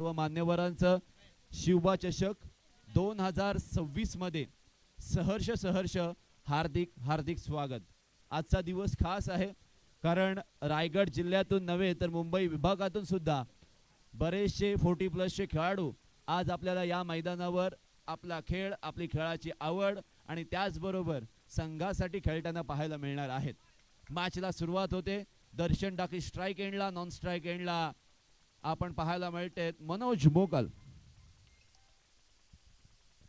सर्व मान्यवरांचं शिवबा चषक 2026 मध्ये सहर्ष हार्दिक हार्दिक स्वागत। आजचा दिवस खास आहे कारण रायगड जिल्ह्यातून नव्हे तर मुंबई विभागातून सुद्धा बरेचसे 40+ चे खेळाडू आज आपल्याला या मैदानावर आपला खेळ, आपली खेळाची आवड आणि त्याचबरोबर संघासाठी खेळताना पाहायला मिळणार आहेत। मॅचला सुरुवात होते। दर्शन डाकी स्ट्राइक एंडला, नॉन स्ट्राइक एंडला आपण पाहायला मिळते मनोज मोकल।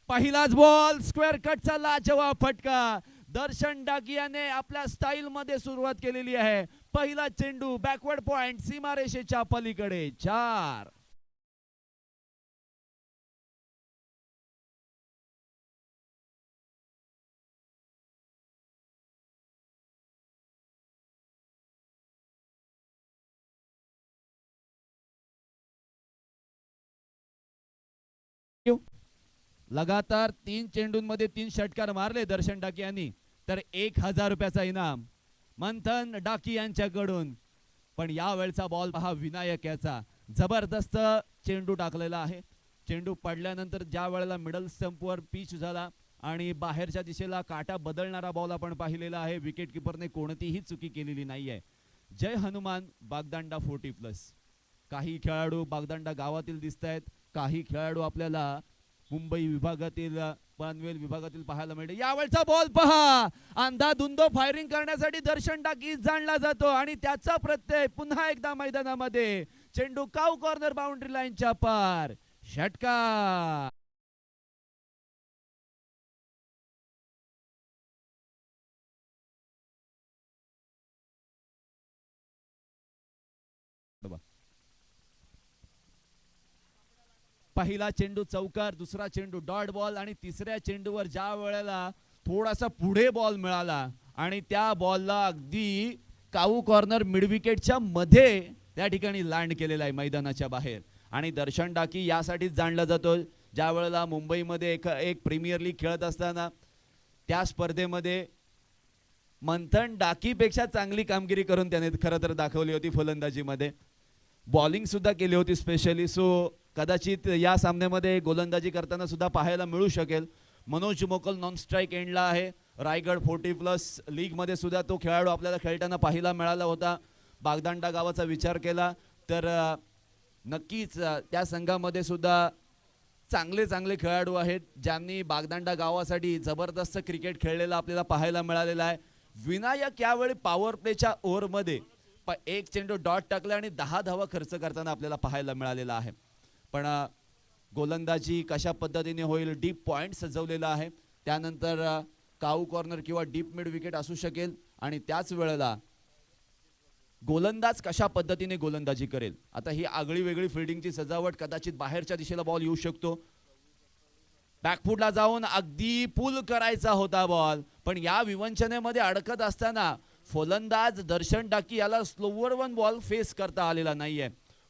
पहिलाच बॉल स्क्वेअर कटचा लाजवाब फटका। दर्शन डाकियाने आपल्या स्टाईल मध्ये सुरुवात केलेली आहे। पहिला चेंडू बॅकवर्ड पॉइंट सीमारेषेच्या पलीकडे 4। लगातार 3 चेंडूंमध्ये 3 षटकार मारले दर्शन डाकी यांनी, तर 1000 रुपयाचा इनाम मंथन डाकी यांच्याकडून। पण या वेळचा बॉल पहा विनायक याचा, जबरदस्त चेंडू टाकलेला आहे। चेंडू पडल्यानंतर ज्या वेळेला मिडल स्टंपवर पिच झाला आणि बाहेरच्या दिशेला काटा बदलणारा बॉल आपण पाहिलेला आहे। विकेट कीपरने कोणतीही चुकी केलेली नाहीये। जय हनुमान बागदांडा 40+। काही खेळाडू बागदांडा गावातील दिसतायत, काही खेळाडू आपल्याला मुंबई विभागातील पनवेल विभागातील पाहायला मिळते। यावेळचा बॉल पहा, अंधाधुंद फायरिंग करण्यासाठी दर्शन डाकी जाणला जातो आणि त्याचा प्रत्यय पुन्हा एकदा मैदानामध्ये। चेंडू काऊ कॉर्नर बाउंड्री लाईनच्या पार, षटकार। पहिला चेंडू चौकार, दुसरा चेंडू डॉट बॉल आणि तिसऱ्या चेंडूवर ज्या वेळेला थोडासा पुढे बॉल मिळाला आणि त्या बॉलला अगदी काऊ कॉर्नर मिड विकेटच्या मध्ये त्या ठिकाणी लँड केलेला आहे मैदानाच्या बाहेर। आणि दर्शन डाकी यासाठीच जाणला जातो, ज्या वेळेला मुंबईमध्ये एक प्रीमियर लीग खेळत असताना त्या स्पर्धेमध्ये मंथन डाकीपेक्षा चांगली कामगिरी करून त्याने खरं तर दाखवली होती फलंदाजीमध्ये। बॉलिंग सुद्धा केली होती स्पेशली, सो कदाचित या सामन्यामध्ये गोलंदाजी करताना सुद्धा पाहायला मिळू शकेल। मनोज मोकल नॉन स्ट्राइक एंडला आहे। रायगड 40+ लीग मध्ये सुद्धा तो खेळाडू आपल्याला खेळताना पाहायला मिळाला होता। बागदांडा गावाचा विचार केला तर नक्कीच त्या संघामध्ये सुद्धा चांगले खेळाडू आहेत ज्यांनी बागदांडा गावासाठी जबरदस्त क्रिकेट खेळलेला आपल्याला पाहायला मिळालेला आहे। विनायक यावेळी पॉवर प्लेच्या ओव्हरमध्ये एक चेंडू डॉट टाकला आणि 10 धावा खर्च करताना आपल्याला पाहायला मिळालेला आहे। पण गोलंदाजी कशा पद्धतीने होईल, डीप पॉइंट सजवलेला आहे, त्यानंतर काऊ कॉर्नर किंवा डीप मिड विकेट असू शकेल आणि त्याच वेळेला गोलंदाज कशा पद्धतीने गोलंदाजी करेल। आता ही आगळी वेगळी फिल्डिंगची सजावट, कदाचित बाहेरच्या दिशेला बॉल येऊ शकतो। बॅकफुटला जाऊन अगदी पुल करायचा होता बॉल, पण या विवंचनेमध्ये अडकत असताना फलंदाज दर्शन डाकी याला स्लोवर वन बॉल फेस करता आलेला नाहीये।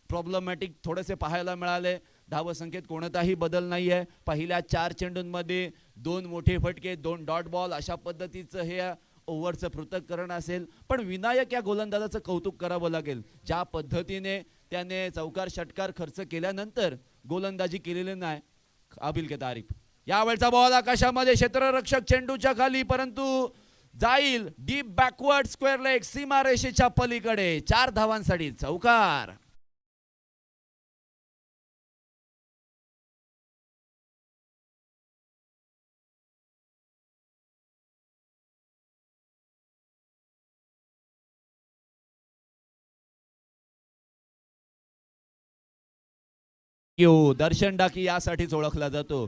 प्रॉब्लेमॅटिक थोडेसे पाहायला मिळाले। धावसंख्येत कोणताही बदल नाहीये। पहिल्या 4 चेंडूंमध्ये 2 मोठे फटके, 2 डॉट बॉल, अशा पद्धतीचं हे ओव्हरचं पृथक्करण असेल। पण विनायक या गोलंदाजाचं कौतुक करावं लागेल, ज्या पद्धतीने त्याने चौकार षटकार खर्च केल्यानंतर गोलंदाजी केलेली नाही, काबिल के तारीफ। यावेळचा बॉल आकाशामध्ये, क्षेत्ररक्षक चेंडूच्या खाली, परंतु जाईल डीप बॅकवर्ड स्क्वेअर लेग सीमारेषेच्या पलीकडे। 4 धावांसाठी चौकार। दर्शन डाकी यासाठीच ओळखला जातो।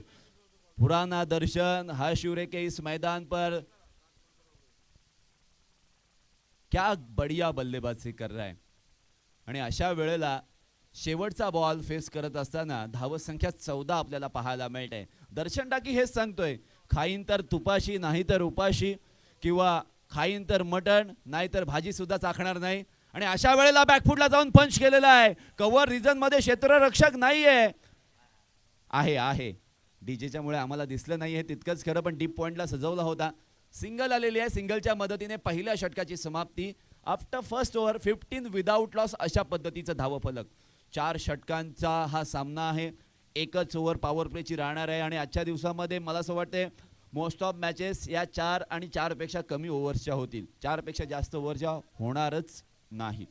पुराना दर्शन हर्षुरे के इस मैदान पर क्या बढ़िया बल्लेबाजी कर रहा है। आणि अशा वेळेला शेवटचा बॉल फेस करत असताना धावसंख्या 14 आपल्याला पाहायला मिळते। दर्शन डाकी हेच सांगतोय, खाईन तर तुपाशी नाही तर उपाशी, किंवा खाईन तर मटण नाही तर भाजी सुद्धा चाखणार नाही। आणि अशा वेळेला बॅकफुटला जाऊन पंच केलेला आहे। कव्हर रिजन मध्ये क्षेत्ररक्षक नाहीये, आहे डीजेच्या मुळे आम्हाला दिसलं नाहीये तितकंच खरं, पण डीप पॉइंटला सजवला होता। सिंगल आलेली आहे, सिंगलच्या मदतीने पहिल्या षटकाची समाप्ती। After first over 15 without loss अशा पद्धतीचं धावफलक। 4 षटकांचा हा सामना आहे. एकच ओव्हर पॉवर प्लेची राहणार आहे आणि आजच्या दिवसामध्ये मला असं वाटते मोस्ट ऑफ मॅचेस या 4 आणि 4 पेक्षा कमी ओव्हर्सच्या होतील. 4 पेक्षा जास्त ओव्हरच्या होणारच नाही,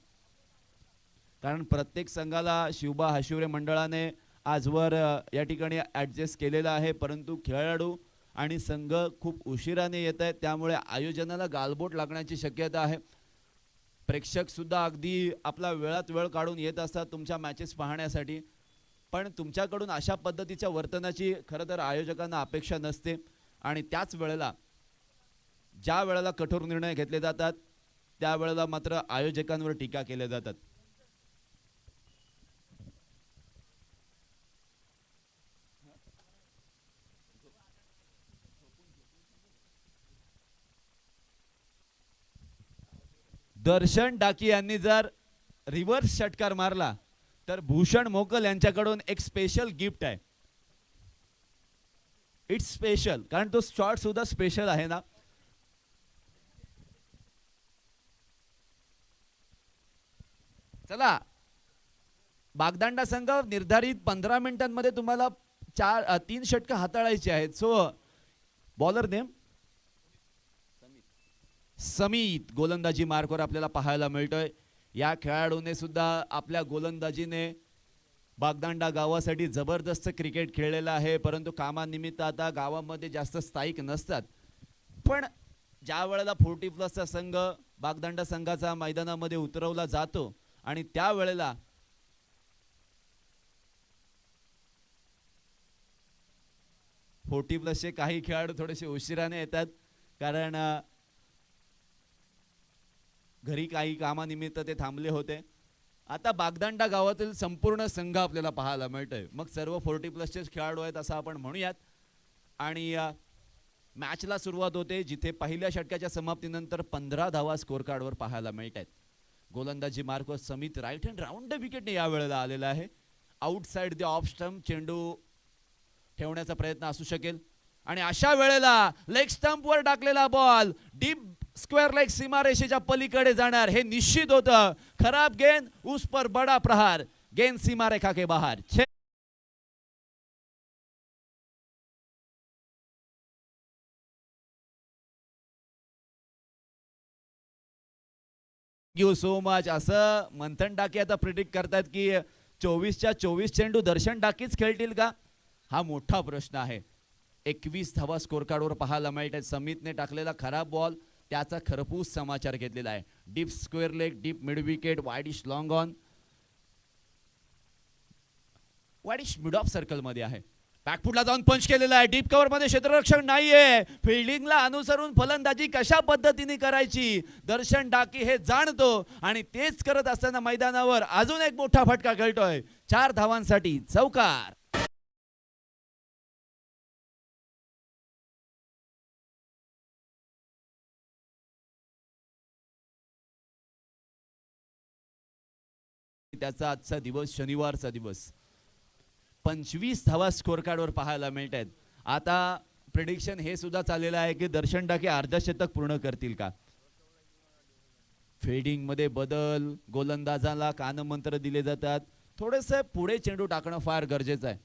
कारण प्रत्येक संघाला शिवबा हशिवरे मंडळाने आजवर या ठिकाणी ॲडजस्ट केलेला आहे, परंतु खेळाडू आणि संघ खूप उशिराने येत आहेत, त्यामुळे आयोजनाला गालबोट लागण्याची शक्यता आहे. प्रेक्षक सुद्धा अगदी आपला वेळात वेळ काढून येत असतात तुमच्या मॅचेस पाहण्यासाठी, पण तुमच्याकडून अशा पद्धतीच्या वर्तनाची खरं तर आयोजकांना अपेक्षा नसते. आणि त्याच वेळेला ज्या वेळेला कठोर निर्णय घेतले जातात त्यावेळेला मात्र आयोजकांवर टीका केल्या जातात. दर्शन डाकी यांनी जर रिव्हर्स षटकार मारला तर भूषण मोकल यांच्याकडून एक स्पेशल गिफ्ट आहे. इट्स स्पेशल, कारण तो शॉट सुद्धा स्पेशल आहे ना. चला, बागदांडा संघ निर्धारित 15 मिनिटांमध्ये तुम्हाला 3 षटक हाताळायचे आहेत. सो बॉलर नेम समित गोलंदाजी मार्कवर आपल्याला पाहायला मिळतोय. या खेळाडूने सुद्धा आपल्या गोलंदाजीने बागदांडा गावासाठी जबरदस्त क्रिकेट खेळलेलं आहे, परंतु कामानिमित्त आता गावामध्ये जास्त स्थायिक नसतात. पण ज्या वेळेला 40+ संघ बागदांडा संघाचा मैदानामध्ये उतरवला जातो आणि त्यावेळेला चे काही खेळाडू थोडेसे उशिराने येतात, कारण घरी काही कामानिमित्त ते थांबले होते. आता बागदांडा गावातील संपूर्ण संघ आपल्याला पाहायला मिळतोय. मग सर्व 40+ खेळाडू आहेत असं आपण म्हणूयात. आणि मॅचला सुरुवात होते जिथे पहिल्या षटकाच्या समाप्तीनंतर 15 धावा स्कोर कार्डवर पाहायला मिळत आहेत. गोलंदाजी मार्कवर समित राईट हँड राऊंड विकेटने या वेळेला आलेला आहे. आउटसाइड द ऑफ स्टंप चेंडू ठेवण्याचा प्रयत्न असू शकेल आणि अशा वेळेला लेग स्टंपवर टाकलेला बॉल डीप स्क्वेअर लेग सीमारेषेच्या पलीकडे जाणार हे निश्चित होतं. खराब गेंद, उस पर बड़ा प्रहार, गेंद सीमा रेखा के बाहर. Thank you so much. असं मंथन डाके आता प्रिडिक्ट करतात की 24च्या 24 चेंडू दर्शन डाकीच खेळतील का, हा मोठा प्रश्न आहे. 21 धावा स्कोर कार्डवर पाहायला मिळत आहे. समितने टाकलेला खराब बॉल त्याचा खरपूस समाचार घेतलेला आहे. Deep square leg, deep mid wicket, widish long on, widish mid of circle मध्ये आहे. बॅकफुटला जाऊन पंच केलेला आहे. डीप कव्हर मध्ये क्षेत्ररक्षक नाहीये. फिल्डिंगला अनुसरून फलंदाजी कशा पद्धतीने करायची दर्शन डाकी हे जाणतो आणि तेच करत असताना मैदानावर अजून एक मोठा फटका खेळतोय. 4 धावांसाठी चौकार. त्याचा आजचा दिवस शनिवारचा दिवस 25 धावा स्कोर कार्डवर पाहायला मिळत आहेत. आता प्रेडिक्शन हे सुद्धा चाललेलं आहे की दर्शन डाके अर्धशतक पूर्ण करतील का. फिल्डिंग मध्ये बदल, गोलंदाजाला कानमंत्र दिले जातात. थोडेसे पुढे चेंडू टाकणं फार गरजेचं आहे.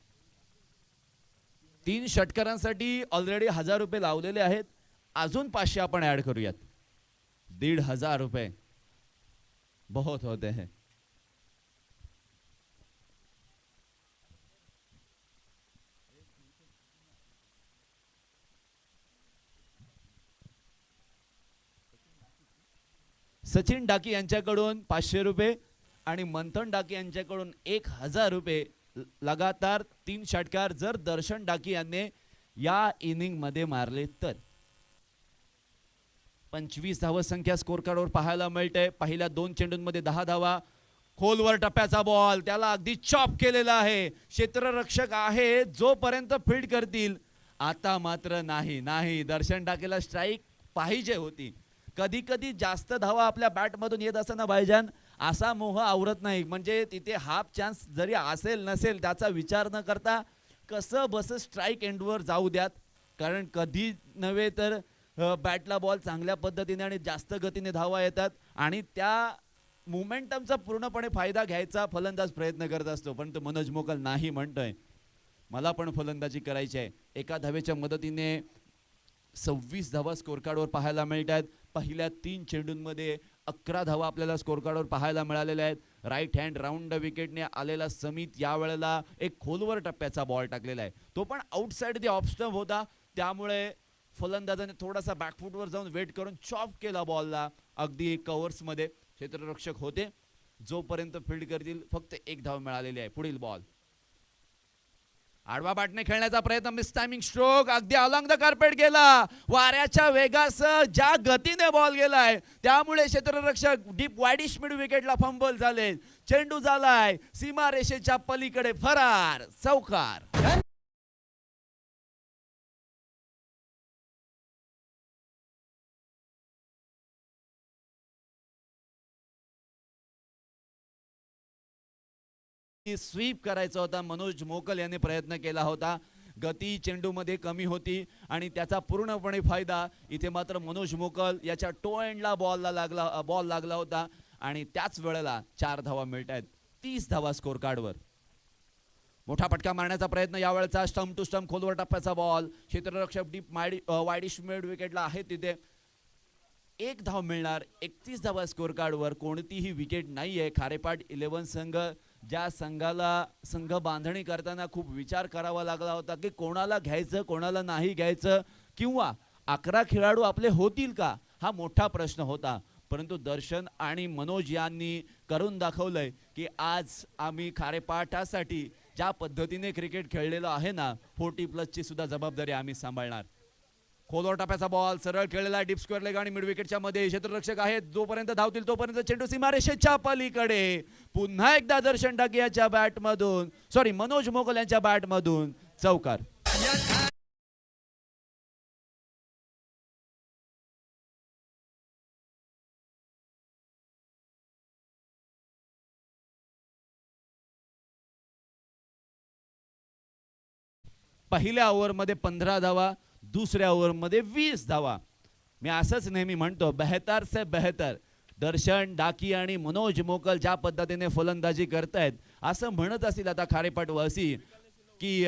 3 षटकारांसाठी ऑलरेडी 1000 रुपये लावलेले आहेत. अजून 500 आपण ऍड करूयात. 1500 रुपये बहुत होते हैं. सचिन डाकी यांच्याकडून 500 रुपये आणि मंथन डाकी यांच्याकडून 1000 रुपये. लगातार 3 षटकार जर दर्शन डाकी यांनी या इनिंग मध्ये मारले तर 25 धावा संख्या स्कोर कार्डवर पाहायला मिळते. पहिल्या 2 चेंडूंमध्ये 10 धावा. खोलवर टप्प्याचा बॉल, त्याला अगदी चॉप केलेला आहे. क्षेत्ररक्षक आहे जोपर्यंत फील्ड करतील. आता मात्र नाही, दर्शन डाकीला स्ट्राईक पाहिजे होती. कधी कधी जास्त धावा आपल्या बॅट मधून येत असताना भाईजान असा मोह आवरत नाही. म्हणजे तिथे हाफ चान्स जरी असेल नसेल त्याचा विचार न करता कसं बस स्ट्राईक एंडवर जाऊ द्यात, कारण कधी नव्हे तर बॅटला बॉल चांगल्या पद्धतीने आणि जास्त गतीने धावा येतात आणि त्या मोमेंटमचा पूर्णपणे फायदा घ्यायचा फलंदाज प्रयत्न करत असतो, पण तो मनोज मोकल नाही म्हणतोय मला पण फलंदाजी करायची आहे. एका धावेच्या मदतीने 26 धावा स्कोर कार्डवर पाहायला मिळतात. पहिल्या 3 चेंडूंमध्ये 11 धावा आपल्याला स्कोर कार्डवर पाहायला मिळालेल्या आहेत. राईट हँड राऊंड विकेटने आलेला समित यावेळेला एक खोलवर टप्प्याचा बॉल टाकलेला आहे. तो पण आउटसाइड द ऑफ स्टंप होता, त्यामुळे फलंदाजाने थोडासा बॅकफूटवर जाऊन वेट करून चॉप केला बॉलला. अगदी कव्हर्समध्ये क्षेत्ररक्षक होते. जोपर्यंत फील्ड करतील फक्त 1 धाव मिळालेली आहे. पुढील बॉल आडवा बॅटने खेळण्याचा प्रयत्न, मिस टायमिंग स्ट्रोक, अगदी अलॉंग द कार्पेट गेला. वाऱ्याच्या वेगासह ज्या गतीने बॉल गेलाय त्यामुळे क्षेत्ररक्षक डीप वाईडिश मिड विकेटला फंबल झाले. चेंडू झालाय सीमा रेषेच्या पलीकडे फरार, चौकार. स्वीप करायचा होता, मनोज मोकल यांनी प्रयत्न केला होता. गती चेंडूमध्ये कमी होती आणि त्याचा पूर्णपणे फायदा इथे मात्र मनोज मोकल याच्या टो एंडला बॉल लागला होता आणि त्याच वेळेला 4 धावा मिळतात. 30 धावा स्कोर कार्डवर. मोठा फटका मारण्याचा प्रयत्न यावेळेचा, स्टंप टू स्टंप खोलवर टप्प्याचा बॉल. क्षेत्ररक्षक डीप वाईडिश मिड विकेटला आहे तिथे. 1 धाव मिळणार. 31 धावा स्कोर कार्डवर. कोणतीही विकेट नाहीये. खारेपाट 11 संघ ज्या संघ बांधणी करताना खूप विचार करावा लागला होता की कोणाला घ्यायचं कोणाला नाही घ्यायचं, किंवा 11 खेळाडू आपले होतील का, हा मोठा प्रश्न होता. परंतु दर्शन आणि मनोज यांनी करून दाखवलंय की आज आम्ही खारेपाटासाठी ज्या पद्धतीने क्रिकेट खेळलेलं आहे ना, 40+ ची सुद्धा जबाबदारी आम्ही सांभाळणार. खोलवर टप्प्याचा बॉल सरळ खेळलेला, डीप स्क्वेअर लेग आणि मिड विकेटच्या मध्ये क्षेत्ररक्षक आहेत. जोपर्यंत धावतील तोपर्यंत चेंडू सीमारेषेच्या पलीकडे. पुन्हा एकदा दर्शन डाके यांच्या बॅटमधून, सॉरी मनोज मोकल यांच्या बॅटमधून चौकार. पहिल्या ओव्हरमध्ये 15 धावा, दुसऱ्या ओव्हरमध्ये 20 धावा. मी असंच नेहमी म्हणतो, बेहतर से बेहतर. दर्शन डाकी आणि मनोज मोकल ज्या पद्धतीने फलंदाजी करतायत, असं म्हणत असतील आता खारेपाट वासी की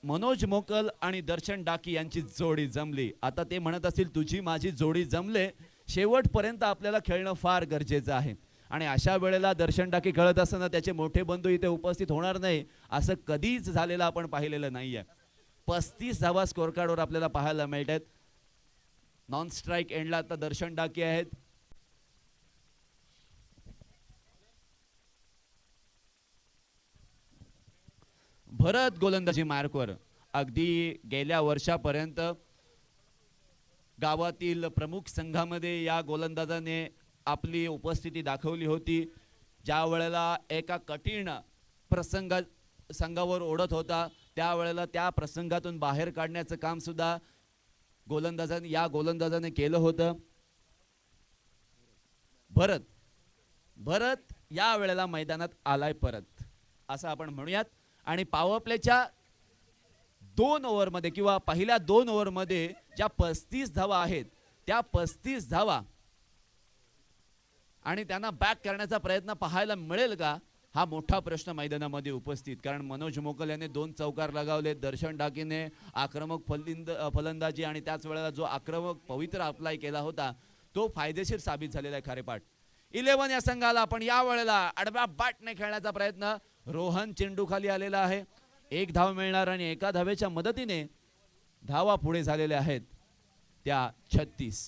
मनोज मोकल आणि दर्शन डाकी यांची जोडी जमली. आता ते म्हणत असतील तुझी माझी जोडी जमले. शेवटपर्यंत आपल्याला खेळणं फार गरजेचं आहे आणि अशा वेळेला दर्शन डाकी खेळत असताना त्याचे मोठे बंधू इथे उपस्थित होणार नाही असं कधीच झालेलं आपण पाहिलेलं नाहीये. 35 धावा स्कोर कार्डवर आपल्याला पाहायला मिळतात. नॉन स्ट्राइक एंडला आता दर्शन डाके आहेत. भरत गोलंदाजी मार्कवर. अगदी गेल्या वर्षापर्यंत गावातील प्रमुख संघामध्ये या गोलंदाजाने आपली उपस्थिती दाखवली होती. ज्या वेळेला एका कठीण संघावर ओढत होता त्यावेळेला त्या प्रसंगातून बाहेर काढण्याचं काम सुद्धा या गोलंदाजाने केलं होतं. भरत या वेळेला मैदानात आलाय परत असं आपण म्हणूयात. आणि पॉवर प्लेच्या 2 ओव्हरमध्ये किंवा पहिल्या 2 ओव्हरमध्ये ज्या 35 धावा आहेत त्या 35 धावा आणि त्यांना बॅक करण्याचा प्रयत्न पाहायला मिळेल का, हा मोठा प्रश्न मैदानामध्ये उपस्थित. कारण मनोज मोकल याने 2 चौकार लगावले. दर्शन डाकीने आक्रमक फलंदाजी आणि त्याच वेळेला जो आक्रमक पवित्र अप्लाय केला होता तो फायदेशीर साबित झालेला आहे खारेपाट 11 या संघाला. पण या वेळेला आडव्या बॅटने खेळण्याचा प्रयत्न. रोहन चेंडू खाली आलेला आहे. 1 धाव मिळणार आणि एका धावेच्या मदतीने धावा पुढे झालेल्या आहेत त्या 36.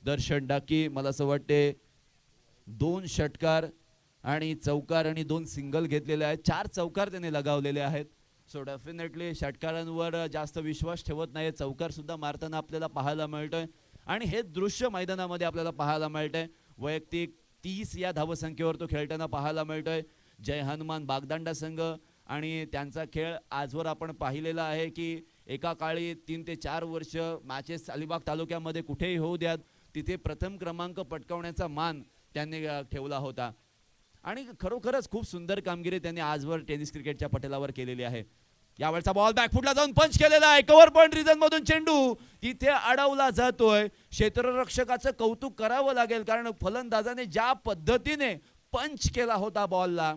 दर्शन डाकी मला असं वाटते 2 षटकार आणि चौकार आणि 2 सिंगल घेतलेले आहेत. 4 चौकार त्याने लगावलेले आहेत. सो डेफिनेटली षटकारांवर जास्त विश्वास ठेवत नाही. चौकार सुद्धा मारताना आपल्याला पाहायला मिळतोय आणि हे दृश्य मैदानामध्ये आपल्याला पाहायला मिळतंय. वैयक्तिक 30 या धावसंख्येवर तो खेळताना पाहायला मिळतोय. जय हनुमान बागदांडा संघ आणि त्यांचा खेळ आजवर आपण पाहिलेला आहे की एका काळी 3 ते 4 वर्ष मॅचेस अलिबाग तालुक्यामध्ये कुठेही होऊ द्यात तिथे प्रथम क्रमांक पटकावण्याचा मान त्यांनी ठेवला होता आणि खरोखरच खूप सुंदर कामगिरी त्यांनी आजवर टेनिस क्रिकेटच्या पटलावर केलेली आहे. यावेळचा बॉल बॅकफुटला जाऊन पंच केलेला आहे. कव्हर पॉइंट रिजन मधून चेंडू तिथे अडवला जातोय. क्षेत्ररक्षकाचं कौतुक करावं लागेल, कारण फलंदाजाने ज्या पद्धतीने पंच केला होता बॉलला,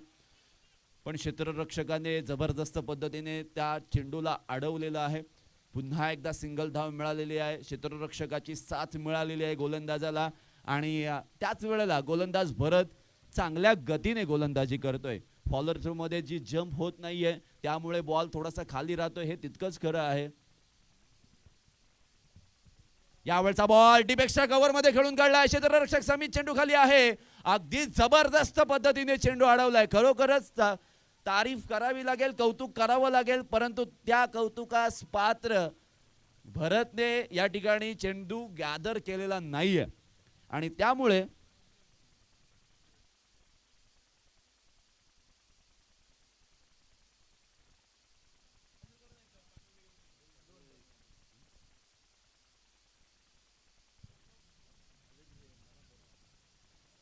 पण क्षेत्ररक्षकाने जबरदस्त पद्धतीने त्या चेंडूला अडवलेलं आहे. पुन्हा एकदा सिंगल धाव मिळालेली आहे. क्षेत्ररक्षकाची साथ मिळालेली आहे गोलंदाजाला, आणि त्याच वेळेला गोलंदाज भरत चांगल्या गतीने गोलंदाजी करतोय. फॉलोअर थ्रू मध्ये जी जंप होत नाहीये त्यामुळे बॉल थोडासा खाली राहतोय, हे तितकंच खरं आहे. यावेळचा बॉल डीप एक्स्ट्रा कव्हर मध्ये खेळून काढलाय. क्षेत्ररक्षक समित चेंडू खाली आहे. अगदी जबरदस्त पद्धतीने चेंडू अडवलाय. खरोखरच तारीफ करावी लागेल, कौतुक करावं लागेल, परंतु त्या कौतुकास पात्र भरतने या ठिकाणी चेंडू गॅदर केलेला नाहीये, आणि त्यामुळे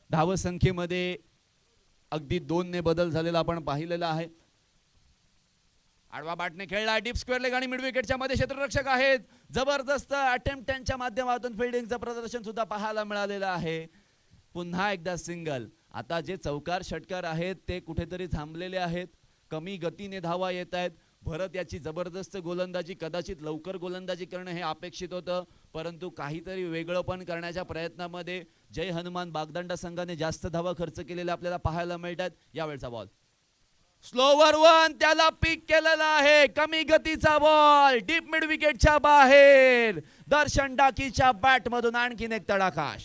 धावसंख्येमध्ये अगदी 2 ने बदल झालेला आपण पाहिलेला आहे. आडवा बॅटने खेळला, डीप स्क्वेअर लेग आणि मिड विकेटच्या मध्ये क्षेत्ररक्षक आहेत. जबरदस्त अटेम्प्ट त्यांच्या माध्यमातून फिल्डिंगचं प्रदर्शन सुद्धा पाहायला मिळालेलं आहे. पुन्हा एकदा सिंगल. आता जे चौकार षटकार आहेत ते कुठेतरी थांबलेले आहेत, कमी गतीने धावा येत आहेत. भरत याची जबरदस्त गोलंदाजी, कदाचित लवकर गोलंदाजी करणं हे अपेक्षित होतं, परंतु काहीतरी वेगळं पण करण्याच्या प्रयत्नामध्ये जय हनुमान बागदांडा संघाने जास्त धावा खर्च केलेल्या आपल्याला पाहायला मिळतात. यावेळचा बॉल स्लोवर वन, त्याला पिक केलेला आहे. कमी गतीचा बॉल डीप मिड विकेटच्या बाहेर. दर्शन डाकीच्या बॅट मधून आणखीन एक तडाखा.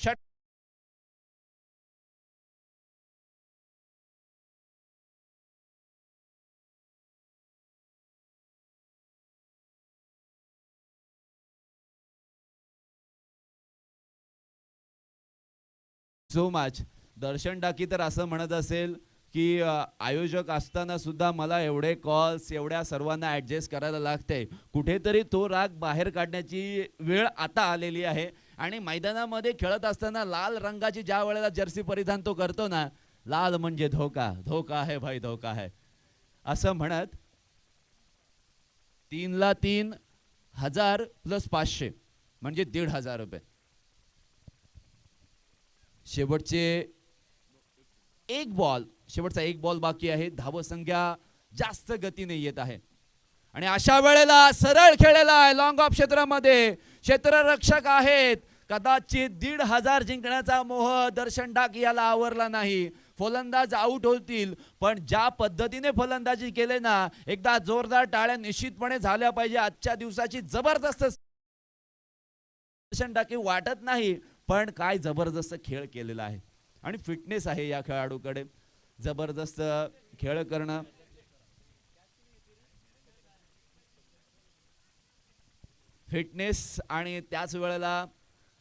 So much. दर्शन डाकी तर असं म्हणत असेल की आयोजक असताना सुद्धा मला एवढे कॉल्स, एवढ्या सर्वांना ॲडजस्ट करायला लागते. कुठेतरी तो राग बाहेर काढण्याची वेळ आता आलेली आहे. आणि मैदानामध्ये खेळत असताना लाल रंगाची ज्या वेळेला जर्सी परिधान तो करतो ना, लाल म्हणजे धोका, धोका आहे भाई, धोका आहे असं म्हणत 3 ला 3 हजार प्लस 500 म्हणजे 1,500 रुपये. शेवटचा एक बॉल बाकी आहे. धावसंख्या जास्त गतीने येत आहे, आणि अशा वेळेला सरळ खेळलेला आहे लॉंग ऑफ क्षेत्रामध्ये. क्षेत्ररक्षक आहेत. कदाचित 1,500 जिंकण्याचा मोह दर्शन डाक याला आवरला नाही. फलंदाज आउट होतील, पण ज्या पद्धतीने फलंदाजी केले ना, एकदा जोरदार टाळ्या निश्चितपणे झाल्या पाहिजे. आजच्या दिवसाची जबरदस्त दर्शन डाकी वाटत नाही, पण काय जबरदस्त खेळ केलेला आहे, आणि फिटनेस आहे या खेळाडूकडे. जबरदस्त खेळ करणं, फिटनेस, आणि त्याच वेळेला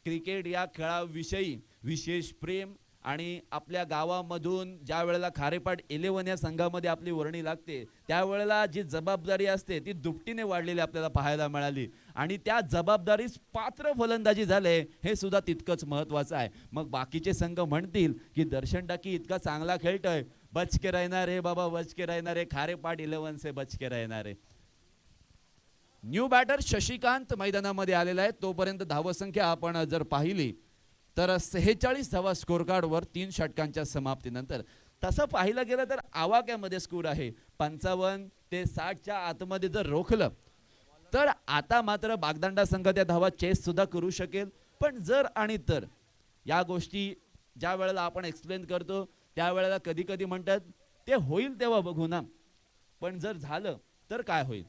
क्रिकेट या खेळाविषयी विशेष प्रेम. आणि आपल्या गावामधून ज्या वेळेला खारेपाट 11 या संघामध्ये आपली वर्णी लागते, त्यावेळेला जी जबाबदारी असते ती दुपटीने वाढलेली आपल्याला पाहायला मिळाली, आणि त्या जबाबदारीस पात्र फलंदाजी झाले हे सुद्धा तितकंच महत्त्वाचं आहे. मग बाकीचे संघ म्हणतील की दर्शन डाकी इतका चांगला खेळतोय, बच के रहना रे बाबा, बच के रहना रे, खारेपाट 11 से बच के रहना रे. न्यू बॅटर शशिकांत मैदानामध्ये आलेला आहे. तोपर्यंत धावसंख्या आपण जर पाहिली तर 46 धावा स्कोर कार्डवर 3 षटकांच्या समाप्तीनंतर. तसं पाहिलं गेलं तर आवाक्यामध्ये स्कोर आहे 55 ते 60च्या आतमध्ये जर रोखलं तर आता मात्र बागदांडा संघ त्या धावा चेस सुद्धा करू शकेल. पण जर आणि तर या गोष्टी ज्या वेळेला आपण एक्सप्लेन करतो त्यावेळेला कधी कधी म्हणतात ते होईल तेव्हा बघू ना, पण जर झालं तर काय होईल.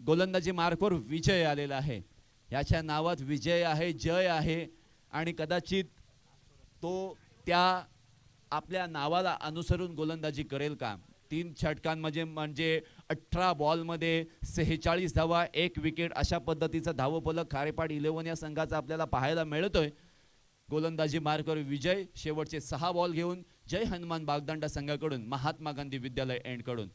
गोलंदाजी मार्कवर विजय आलेला आहे. याच्या नावात विजय आहे, जय आहे, आणि कदाचित तो त्या आपल्या नावाला अनुसरून गोलंदाजी करेल का. 3 षटकांमध्ये म्हणजे 18 बॉलमध्ये 46 धावा, 1 विकेट, अशा पद्धतीचा धावफलक खारेपाट 11 या संघाचा आपल्याला पाहायला मिळतोय. गोलंदाजी मार्कवर विजय. शेवटचे 6 बॉल घेऊन जय हनुमान बागदांडा संघाकडून महात्मा गांधी विद्यालय एंड कडून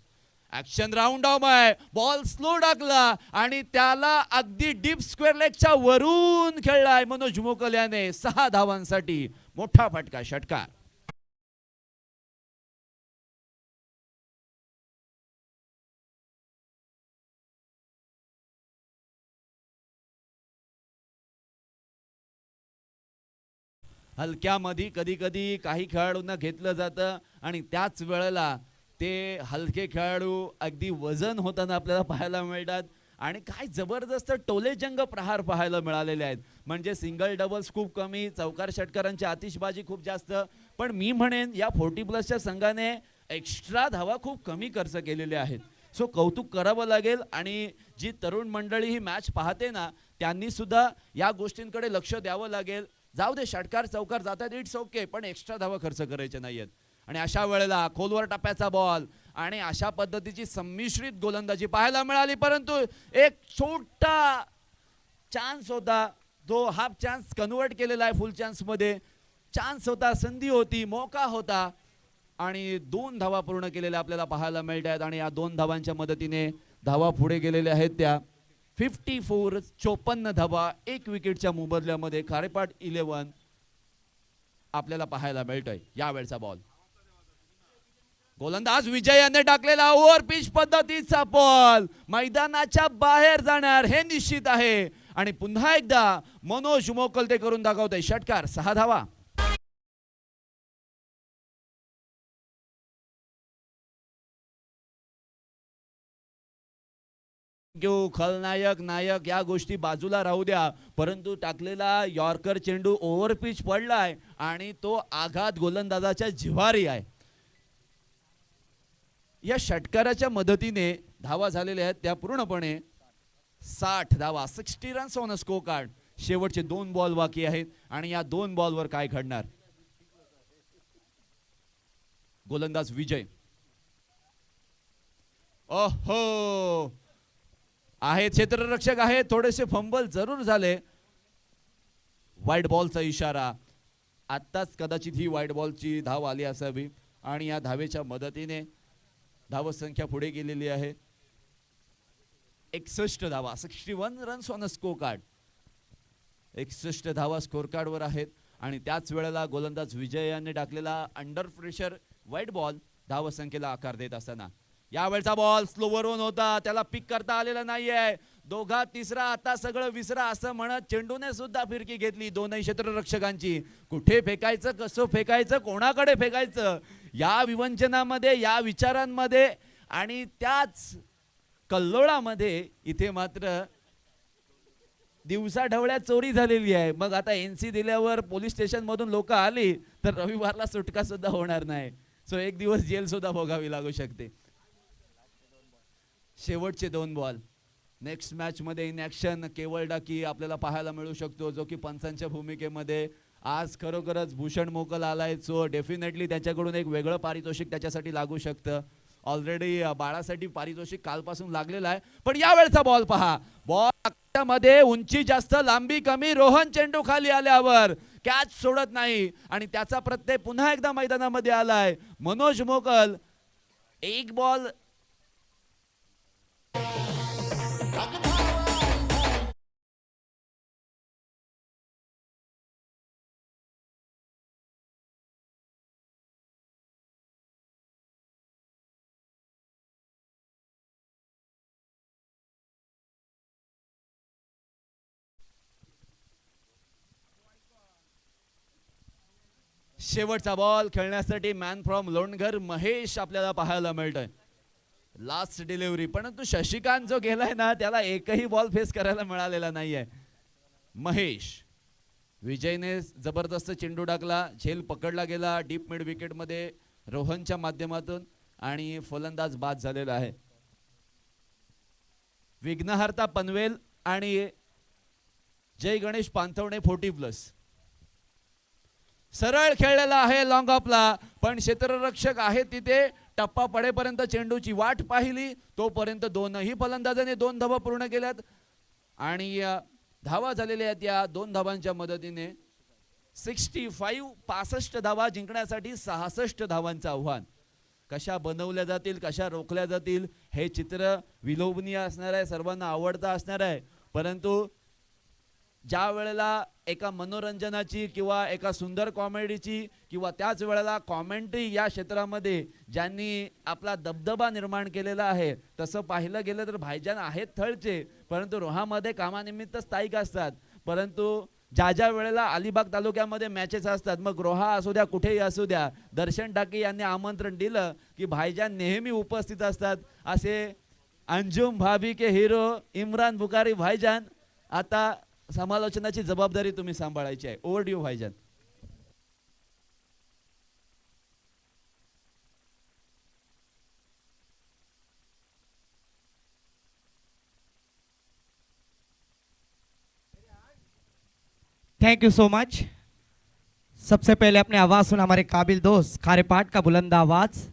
ऍक्शन राऊंड ऑफ आहे. बॉल स्लो टाकला आणि त्याला अगदी डीप स्क्वेअर लेगच्या वरून खेळलाय मनोज मोकल याने 6 धावांसाठी मोठा फटका षटकार. हलक्यामध्ये कधी कधी काही खेळाडूंना घेतलं जातं आणि त्याच वेळेला ते हलके खेळाडू अगदी वजन होताना आपल्याला पाहायला मिळतात आणि काय जबरदस्त टोलेजंग प्रहार पाहायला मिळालेले आहेत. म्हणजे सिंगल डबल्स खूप कमी, चौकार षटकारांची आतिषबाजी खूप जास्त. पण मी म्हणेन या 40+ संघाने एक्स्ट्रा धावा खूप कमी खर्च केलेल्या आहेत. सो कौतुक करावं लागेल आणि जी तरुण मंडळी ही मॅच पाहते ना त्यांनी सुद्धा या गोष्टींकडे लक्ष द्यावं लागेल. जाऊ दे षटकार चौकार जातात इट्स ओके, पण एक्स्ट्रा धावा खर्च करायचे नाहीयेत. आणि अशा वेळेला खोलवर टप्प्याचा बॉल आणि अशा पद्धतीची संमिश्रित गोलंदाजी पाहायला मिळाली. परंतु एक छोटा चान्स होता, तो हाफ चान्स कन्वर्ट केलेला आहे फुल चान्स मध्ये. चान्स होता, संधी होती, मौका होता आणि 2 धावा पूर्ण केलेल्या आपल्याला पाहायला मिळत आहेत. आणि या 2 धावांच्या मदतीने धावा पुढे गेलेल्या आहेत त्या 54 धावा 1 विकेटच्या मोबदल्यामध्ये खारेपाट 11 आपल्याला पाहायला मिळतोय. यावेळचा बॉल गोलंदाज विजय याने टाकलेला ओव्हर पिच पद्धतीचा बॉल मैदानाच्या बाहेर जाणार हे निश्चित आहे. आणि पुन्हा एकदा मनोज मोकल ते करून दाखवतोय. षटकार 6 धावा. खलनायक नायक या गोष्टी बाजूला राहू द्या, परंतु टाकलेला यॉर्कर चेंडू ओव्हर पिच पडलाय आणि तो आघात गोलंदाजाच्या जिव्हारी आहे. या षटकाराच्या मदतीने धावा झालेल्या आहेत त्या पूर्णपणे 60 धावा, 60 runs on a score card. शेवटचे 2 बॉल बाकी आहेत आणि या 2 बॉलवर काय घडणार. गोलंदाज विजय ओहो आहे, क्षेत्ररक्षक आहे, थोडेसे फंबल जरूर झाले. वाईट बॉलचा इशारा. आत्ताच कदाचित ही वाईट बॉलची धाव आली असावी आणि या धावेच्या मदतीने धाव संख्या पुढे गेलेली आहे. 61 धावा, 61 runs on a score card. 61 धावा स्कोर कार्ड वर आहेत आणि त्याच वेळेला गोलंदाज विजय यांनी टाकलेला अंडर प्रेशर वाईट बॉल धाव संख्येला आकार देत असताना यावेळचा बॉल स्लोवरून होता, त्याला पिक करता आलेला नाहीये. दोघा तिसरा आता सगळं विसरा असं म्हणत चेंडूने सुद्धा फिरकी घेतली दोनही क्षेत्ररक्षकांची. कुठे फेकायचं, कसं फेकायचं, कोणाकडे फेकायचं या विवंचनामध्ये, या विचारांमध्ये आणि त्याच कल्लोळामध्ये इथे मात्र दिवसा ढवळ्या चोरी झालेली आहे. मग आता एनसी दिल्यावर पोलीस स्टेशन मधून लोक आली तर रविवारला सुटका सुद्धा होणार नाही. सो 1 दिवस जेल सुद्धा भोगावी लागू शकते. शेवटचे 2 बॉल. नेक्स्ट मॅच मध्ये इन ऍक्शन केवळ डाकी आपल्याला पाहायला मिळू शकतो, जो की पंचांच्या भूमिकेमध्ये आज खरोखरच भूषण मोकल आलाय. सो डेफिनेटली त्याच्याकडून एक वेगळं पारितोषिक त्याच्यासाठी लागू शकतं. ऑलरेडी बाळासाठी पारितोषिक कालपासून लागलेलं आहे. पण यावेळचा बॉल पहा, बॉल मध्ये उंची जास्त लांबी कमी. रोहन चेंडू खाली आल्यावर कॅच सोडत नाही आणि त्याचा प्रत्यय पुन्हा एकदा मैदानामध्ये आलाय. मनोज मोकल 1 बॉल शेवटचा बॉल खेळण्यासाठी मॅन फ्रॉम लोणघर महेश आपल्याला पाहायला मिळतोय. लास्ट डिलिव्हरी, परंतु शशिकांत जो गेलाय ना त्याला एकही बॉल फेस करायला मिळालेला नाहीये. महेश विजयने जबरदस्त चेंडू टाकला, झेल पकडला गेला डीप मिड विकेट मध्ये रोहनच्या माध्यमातून आणि फलंदाज बाद झालेला आहे. विघ्नहर्ता पनवेल आणि जय गणेश पांथवणे 40+. सरळ खेळलेला आहे लॉंग ऑफला, पण क्षेत्ररक्षक आहे तिथे टप्पा पडेपर्यंत चेंडूची वाट पाहिली. तोपर्यंत दोनही फलंदाजांनी 2 धावा पूर्ण केल्यात आणि धावा झालेल्या आहेत या 2 धावांच्या मदतीने 65 धावा जिंकण्यासाठी 66 धावांचं आव्हान. कशा बनवल्या जातील, कशा रोखल्या जातील, हे चित्र विलोभनीय असणार आहे, सर्वांना आवडता असणार आहे. परंतु ज्या वेळेला एका मनोरंजनाची किंवा एका सुंदर कॉमेडीची किंवा त्याच वेळेला कॉमेंट्री या क्षेत्रामध्ये ज्यांनी आपला दबदबा निर्माण केलेला आहे, तसं पाहिलं गेलं तर भाईजान आहेत थळचे, परंतु रोहामध्ये कामानिमित्त स्थायिक असतात. परंतु ज्या ज्या वेळेला अलिबाग तालुक्यामध्ये मॅचेस असतात, मग रोहा असू द्या कुठेही असू द्या, दर्शन टाकी यांनी आमंत्रण दिलं की भाईजान नेहमी उपस्थित असतात. असे अंजुम भाभी के हिरो इम्रान बुखारी भाईजान, आता समालोचनाची जबाबदारी तुम्ही सांभाळायची आहे. ओव्हर ड्यू भाईजान. Thank you so much. सबसे पहले अपने आवाज़ सुना हमारे काबिल दोस्त खारेपाट का बुलंद आवाज़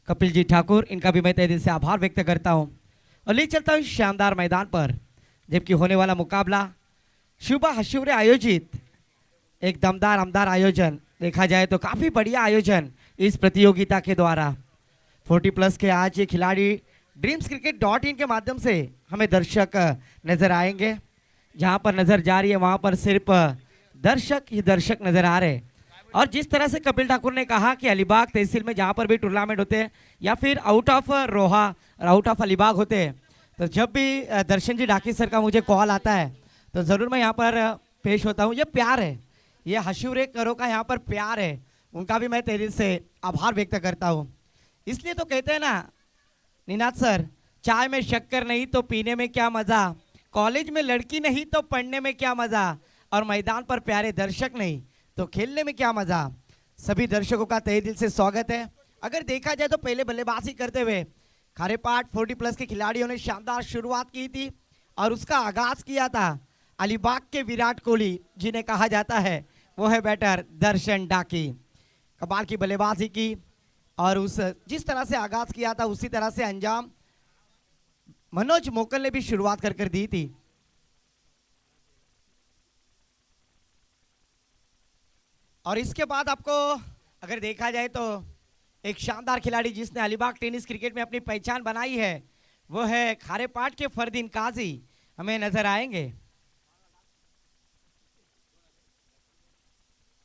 कपिल जी ठाकुर, इनका भी मैं तहे दिल से आभार व्यक्त करता हूं. और ले चलता हूं शानदार मैदान पर, जबकि होने वाला मुकाबला शुभा हशुरे आयोजित एक दमदार आमदार आयोजन, देखा जाए तो काफ़ी बढ़िया आयोजन इस प्रतियोगिता के द्वारा 40+ के आज ये खिलाड़ी dreamscricket.in के माध्यम से हमें दर्शक नज़र आएंगे. जहां पर नजर जा रही है वहां पर सिर्फ दर्शक ही दर्शक नजर आ रहे. और जिस तरह से कपिल ठाकुर ने कहा कि अलीबाग तहसील में जहां पर भी टूर्नामेंट होते हैं या फिर आउट ऑफ रोहा और आउट ऑफ अलीबाग होते हैं, तो जब भी दर्शन जी डाकी सर का मुझे कॉल आता है तो ज़रूर मैं यहाँ पर पेश होता हूँ. ये प्यार है, ये हशुरे करो का यहाँ पर प्यार है, उनका भी मैं तहे दिल से आभार व्यक्त करता हूँ. इसलिए तो कहते हैं ना निनाद सर, चाय में शक्कर नहीं तो पीने में क्या मज़ा, कॉलेज में लड़की नहीं तो पढ़ने में क्या मज़ा, और मैदान पर प्यारे दर्शक नहीं तो खेलने में क्या मज़ा. सभी दर्शकों का तहे दिल से स्वागत है. अगर देखा जाए तो पहले बल्लेबाजी करते हुए खारेपाट 40+ के खिलाड़ियों ने शानदार शुरुआत की थी और उसका आगाज किया था अलीबाग के विराट कोहली जिन्हें कहा जाता है, वो है बैटर दर्शन डाकी. कमाल की बल्लेबाजी की और उस जिस तरह से आगाज किया था उसी तरह से अंजाम मनोज मोकल ने भी शुरुआत कर दी थी. और इसके बाद आपको अगर देखा जाए तो एक शानदार खिलाड़ी जिसने अलीबाग टेनिस क्रिकेट में अपनी पहचान बनाई है, वो है खारेपाट के फरदीन काजी, हमें नजर आएंगे.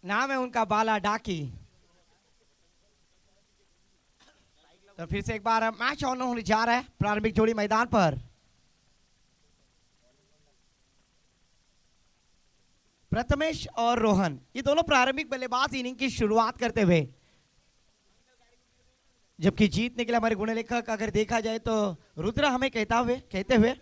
नाम है उनका बाला डाकी. तो फिर से एक बार मैच ऑन होने जा रहा है प्रारंभिक जोड़ी मैदान पर. प्रथमेश और रोहन ये दोनों प्रारंभिक बल्लेबाज इनिंग की शुरुआत करते हुए, जबकि जीतने के लिए हमारे गुण लेखक अगर देखा जाए तो रुद्र हमें कहते हुए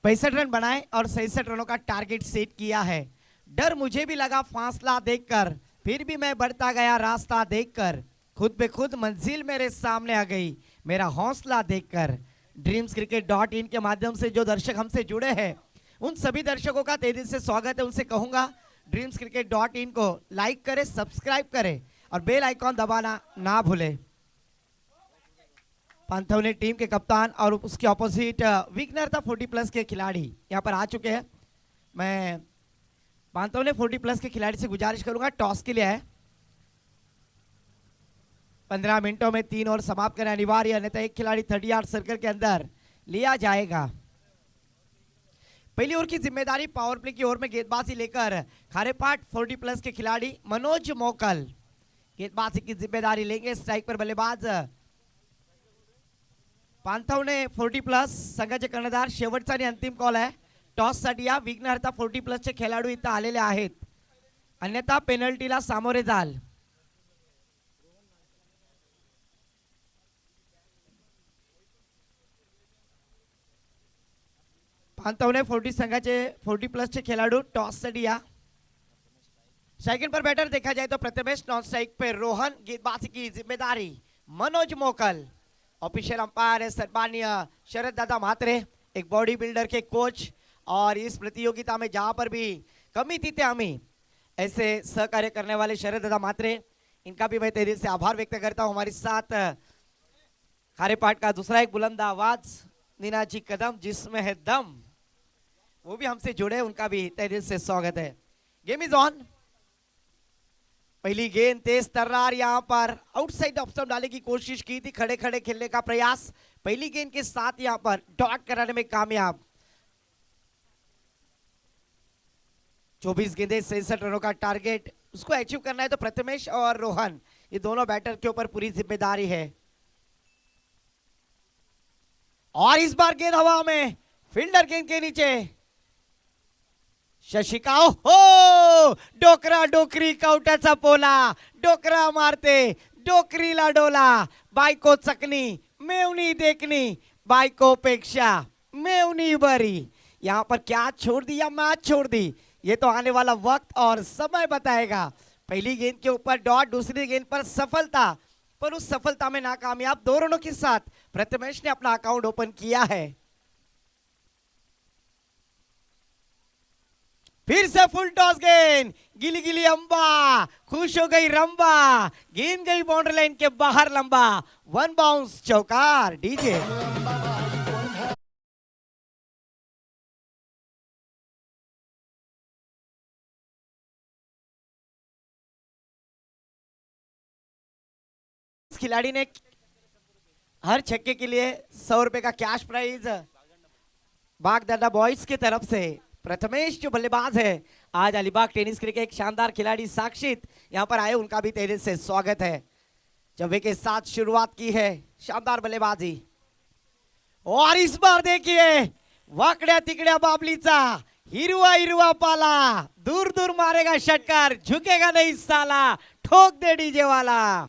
65 रन बनाए और 66 रनों का टारगेट सेट किया है. डर मुझे भी लगा फासला देखकर, फिर भी मैं बढ़ता गया रास्ता देखकर, खुद पे खुद मंजिल मेरे सामने आ गई मेरा हौसला देखकर. dreamscricket.in के माध्यम से जो दर्शक हमसे जुड़े हैं उन सभी दर्शकों का तहे दिल से स्वागत है. उनसे कहूंगा dreamscricket.in को लाइक करें, सब्सक्राइब करें और बेल आइकॉन दबाना ना भूलें. पांथवने टीम के कप्तान और उसके ऑपोजिट विग्नर था 40+ के खिलाड़ी यहाँ पर आ चुके हैं. मैं पांथवने 40+ के खिलाड़ी से गुजारिश करूंगा टॉस के लिए है. 15 मिनटों में 3 ओवर समाप्त करना अनिवार्य, अन्यथा एक खिलाड़ी 30 यार्ड सर्कल के अंदर लिया जाएगा. पहली ओवर की जिम्मेदारी पावर प्ले की ओर में गेंदबाजी लेकर खारेपाट 40+ के खिलाड़ी मनोज मोकल गेंदबाजी की जिम्मेदारी लेंगे. स्ट्राइक पर बल्लेबाज पांथवने 40+ संघाचे कर्णधार शेवटचा आणि अंतिम कॉल आहे. टॉस साठी या विघ्नहर्ता 40+ चे खेळाडू इथं आलेले आहेत, अन्यथा पेनल्टीला सामोरे जाल. पांथवने 40 संघाचे 40+ चे खिलाड़ू टॉस साठी या. सेकंड पर बैटर देखा जाए तो प्रथमेश, नॉन स्ट्राइक पे रोहन, गेंदबाजी की जिम्मेदारी मनोज मोकल. ऑफिशियल अंपायर है सम्मानीय शरद दादा म्हात्रे, एक बॉडी बिल्डर के कोच, और इस प्रतियोगिता में जहां पर भी कमी थी हमें ऐसे सहकार्य करने वाले शरद दादा म्हात्रे, इनका भी मैं तहे दिल से आभार व्यक्त करता हूं. हमारे साथ खारेपाट का दूसरा एक बुलंद आवाज नीनाजी कदम जिसमें है दम, वो भी हमसे जुड़े, उनका भी तहे दिल से स्वागत है. Game is on. पहली गेंद तेज तर्रार यहाँ पर आउटसाइड ऑफ स्टंप डालने की कोशिश की थी, खड़े खड़े खेलने का प्रयास, पहली गेंद के साथ यहाँ पर डॉट कराने में कामयाब। 24 गेंदें 67 रनों का टारगेट, उसको अचीव करना है तो प्रथमेश और रोहन ये दोनों बैटर के ऊपर पूरी जिम्मेदारी है। और इस बार गेंद हवा में, फील्डर गेंद के नीचे, शशिका हो डोकरा डोकरी कवट्याचा पोला, डोकरा मारते डोकरीला डोला, बायको चकनी मेवनी देखनी, बायको पेक्षा मेवनी बरी। यहां पर क्या छोड़ दी या मैच छोड़ दी, ये तो आने वाला वक्त और समय बताएगा। पहली गेंद के ऊपर डॉट, दूसरी गेंद पर सफलता, पर उस सफलता में नाकामयाब। 2 रनों के साथ प्रथमेश ने अपना अकाउंट ओपन किया है। फिर से फुल टॉस गेंद, गिली गिली अंबा, खुश हो गई रंबा, गेंद गई बाउंड्री लाइन के बाहर लंबा, 1 बाउंस चौकार। डीजे खिलाड़ी ने हर छक्के के लिए 100 रुपए का कैश प्राइज बागदादा बॉयज की तरफ से। प्रथमेश जो बल्लेबाज है, आज अलीबाग टेनिस क्रिकेट एक शानदार खिलाड़ी साक्षित यहाँ पर आए, उनका भी तहे दिल से स्वागत है। जब के साथ शुरुआत की है, शानदार बल्लेबाजी। और इस बार देखिए वाकड्या तिकड्या बाबलीचा हिरवा हिरवा पाला, दूर दूर मारेगा षटकार, झुकेगा नहीं साला, ठोक दे डीजे वाला।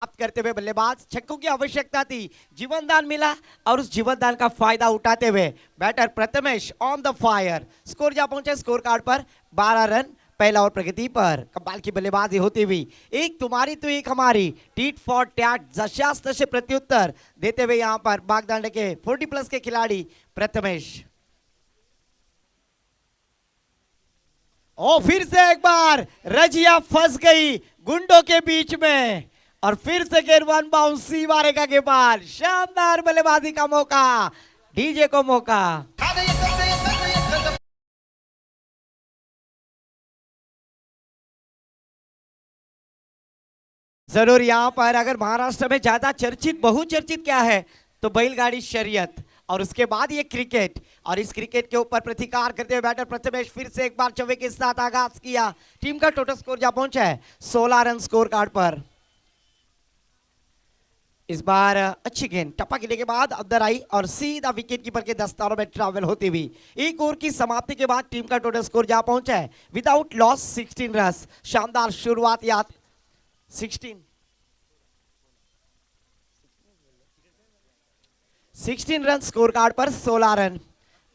प्राप्त करते हुए बल्लेबाज, छक्कों की आवश्यकता थी, जीवनदान मिला और उस जीवनदान का फायदा उठाते हुए batter Prathamesh on the fire. Score जा पहुंचे स्कोर कार्ड पर 12 रन, पहला और प्रगति पर। कमाल की बल्लेबाजी होती हुई, एक तुम्हारी तो एक हमारी, टीट फॉर टैट, जशास तसे प्रत्युत्तर देते हुए यहाँ पर बागदांडे के 40+ के खिलाड़ी प्रथमेश। और फिर से एक बार रजिया फंस गई गुंडों के बीच में, और फिर से गेंद 1 बाउंस सी मारेगा के बाद। शानदार बल्लेबाजी का मौका, डीजे को मौका। जरूर यहाँ पर अगर महाराष्ट्र में ज्यादा चर्चित बहुचर्चित क्या है तो बैलगाड़ी शरीयत, और उसके बाद ये क्रिकेट, और इस क्रिकेट के ऊपर प्रतिकार करते हुए बैटर प्रथमेश फिर से एक बार चौके के साथ आगाज किया। टीम का टोटल स्कोर जा पहुंचा है 16 रन स्कोर कार्ड पर। इस बार अच्छी गेंद टप्पा गिरने के बाद अंदर आई और सीधा विकेट कीपर के दस्तारों में ट्रैवल होती हुई एक ओवर की समाप्ति के बाद टीम का टोटल स्कोर जा पहुंचा है विदाउट लॉस 16 रन। शानदार शुरुआत याद 16 रन स्कोर कार्ड पर 16 रन।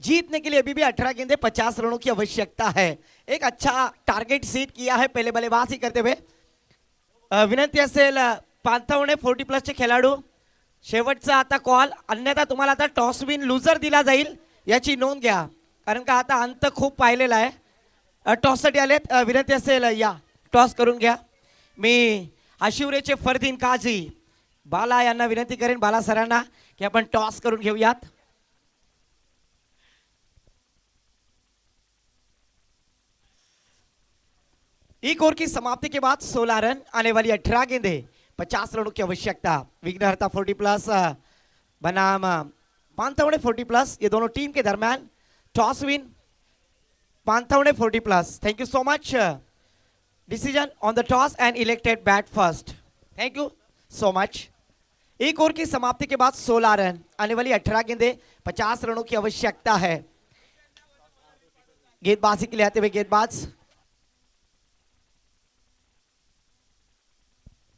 जीतने के लिए अभी भी 18 गेंदे 50 रनों की आवश्यकता है। एक अच्छा टारगेट सेट किया है पहले बल्लेबाजी करते हुए। विनंती असेल पांथवणे 40+ चे खेळाडू, शेवटचा आता कॉल, अन्यथा तुम्हाला आता टॉस विन लूजर दिला जाईल, याची नोंद घ्या, कारण का आता अंत खूप पाहिलेला आहे। टॉससाठी आलेत, विनंती असेल या टॉस करून घ्या। मी आशिवरेचे फरदीन काझी बाला यांना विनंती करेन, बाला सरांना, की आपण टॉस करून घेऊयात। एक ओवर की समाप्ति के बाद 16 रन, आने वाली 18 गेंदे 50 रनों की आवश्यकता। विघ्नहर्ता 40+ बनाम पांथवणे 40+, ये दोनों टीम के दरमियान टॉस विन पांथवणे 40+। Thank you so much. Decision on the toss and elected bat first. Thank you so much. एक ओवर की समाप्ति के बाद 16 रन, आने वाली 18 गेंदे 50 रनों की आवश्यकता है। गेंदबाजी के लिए आते हुए गेंदबाज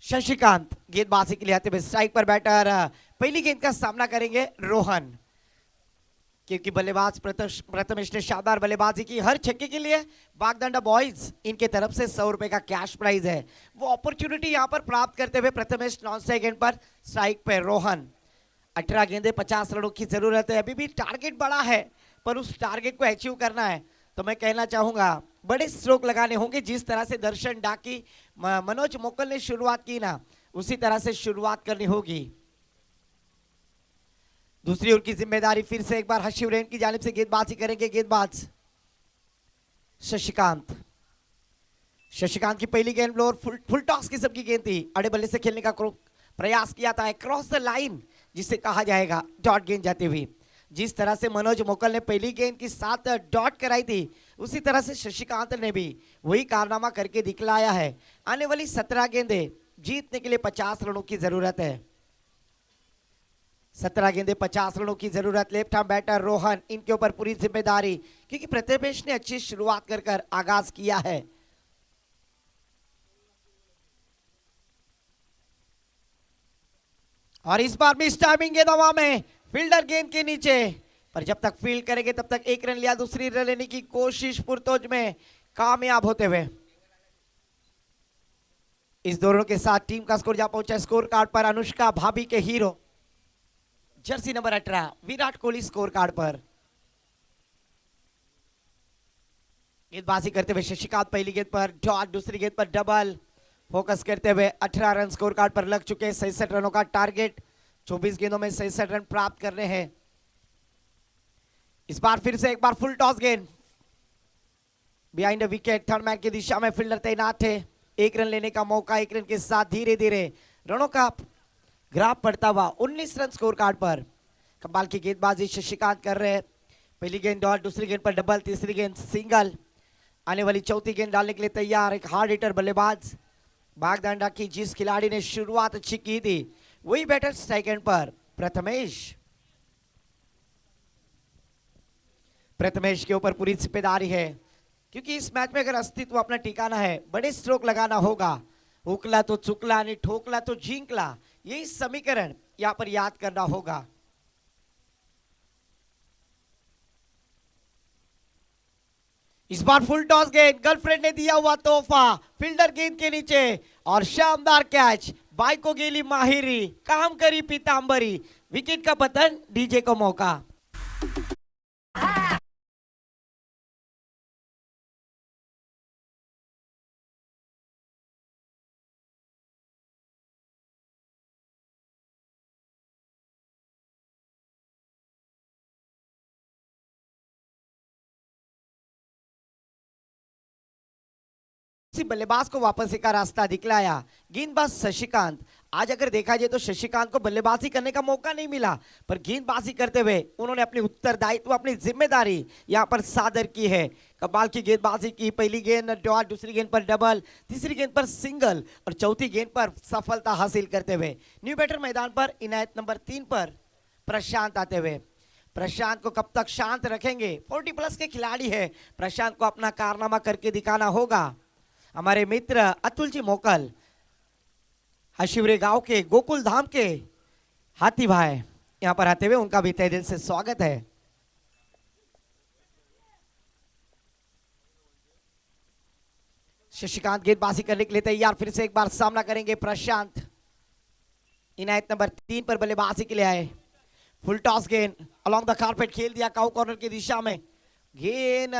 शशिकांत, गेंदबाजी के लिए आते हुए स्ट्राइक पर बैटर पहली गेंद का सामना करेंगे रोहन, क्योंकि बल्लेबाज प्रथमेश ने शानदार बल्लेबाजी की। हर छक्के के लिए बागदांडा बॉयज इनके तरफ से 100 रुपए का कैश प्राइज है, वो अपॉर्चुनिटी यहां पर प्राप्त करते हुए प्रथमेश नॉन स्ट्राइक गेंद पर, स्ट्राइक पर रोहन। 18 गेंदे 50 रनों की जरूरत है। अभी भी टारगेट बड़ा है, पर उस टारगेट को अचीव करना है तो मैं कहना चाहूंगा बड़े स्ट्रोक लगाने होंगे। जिस तरह से दर्शन डाकी मनोज मोकल ने शुरुआत की ना, उसी तरह से शुरुआत करनी होगी। दूसरी ओर की जिम्मेदारी फिर से एक बार हर्षिवरेन की जानिब से गेंदबाजी करेंगे गेंदबाज शशिकांत। शशिकांत की पहली गेंद फ्लोर फुल टॉस किस्म की गेंद थी। अड़े बल्ले से खेलने का प्रयास किया था, क्रॉस द लाइन जिसे कहा जाएगा, डॉट गेंद जाती हुई। जिस तरह से मनोज मोकल ने पहली गेंद की 7 डॉट कराई थी, उसी तरह से शशिकांत ने भी वही कारनामा करके दिखलाया है। आने वाली 17 गेंदें जीतने के लिए 50 रनों की जरूरत है। 17 गेंदें 50 रनों की जरूरत। लेफ्ट आर्म बैटर रोहन, इनके ऊपर पूरी जिम्मेदारी, क्योंकि प्रथमेश ने अच्छी शुरुआत कर आगाज किया है। और इस बार मिस टाइमिंग गेंद हवा में, फील्डर गेंद के नीचे, पर जब तक फील्ड करेंगे तब तक एक रन लिया, दूसरी रन लेने की कोशिश पुरतोज में कामयाब होते हुए। इस दोनों के साथ टीम का स्कोर जा पहुंचा स्कोर कार्ड पर अनुष्का भाभी के hero Jersey number 18 Virat Kohli score card पर। गेंदबाजी करते हुए शशिकांत पहली गेंद पर डॉट, दूसरी गेंद पर डबल, फोकस करते हुए 18 रन स्कोर कार्ड पर लग चुके हैं। 67 रनों का टारगेट, 24 गेंदों में 67 रन प्राप्त करने हैं। इस बार फिर से एक बार फुल टॉस गेंद behind the wicket, third man की दिशा में फील्डर तैनात है। एक रन लेने का मौका, एक रन के साथ धीरे धीरे रनों का ग्राफ बढ़ता हुआ 19 रन स्कोर कार्ड पर। कमाल की गेंदबाजी शशिकांत कर रहे हैं। पहली गेंद डॉट, दूसरी गेंद पर डबल, तीसरी गेंद सिंगल। आने वाली चौथी गेंद डालने के लिए तैयार एक हार्ड हिटर बल्लेबाज बागदांडा की। जिस खिलाड़ी ने शुरुआत अच्छी की थी वही बैटर स्ट्राइक एंड पर प्रथमेश। प्रथमेश के ऊपर पूरी जिम्मेदारी है, क्योंकि इस मैच में अगर अस्तित्व अपना ठिकाना है, बड़े स्ट्रोक लगाना होगा। उकला तो चुकला, नहीं ठोकला तो झिंकला, यही समीकरण यहां पर याद करना होगा। इस बार फुल टॉस गेंद, गर्लफ्रेंड ने दिया हुआ तोहफा, फील्डर गेंद के नीचे और शानदार कैच। बाइको गेली माहिरी, काम करी पीतांबरी, विकेट का पतन, डीजे को मौका। बल्लेबाज को वापसी का रास्ता दिखलाया गेंदबाज शशिकांत। आज अगर देखा जाए तो शशिकांत को बल्लेबाजी करने का मौका नहीं मिला, पर गेंदबाजी करते हुए उन्होंने अपनी उत्तरदायित्व, अपनी जिम्मेदारी यहां पर सादर की है। कमाल की गेंदबाजी की। पहली गेंद डॉट, दूसरी गेंद पर डबल, तीसरी गेंद पर सिंगल और चौथी गेंद पर सफलता हासिल करते हुए न्यू बैटर मैदान पर इनायत नंबर 3 पर प्रशांत आते हुए। प्रशांत को कब तक शांत रखेंगे? 40+ के खिलाड़ी है, प्रशांत को अपना कारनामा करके दिखाना होगा। हमारे मित्र अतुल जी मोकल, हशिवरे गांव के, गोकुल धाम के हाथी भाई यहां पर आते हुए, उनका भी तहे दिल से स्वागत है। शशिकांत गेंदबाजी करने के लिए तैयार, फिर से एक बार सामना करेंगे प्रशांत। इनायत नंबर 3 पर बल्लेबाजी के लिए आए। फुल टॉस गेंद अलोंग द कारपेट खेल दिया काउ कॉर्नर की दिशा में। गेंद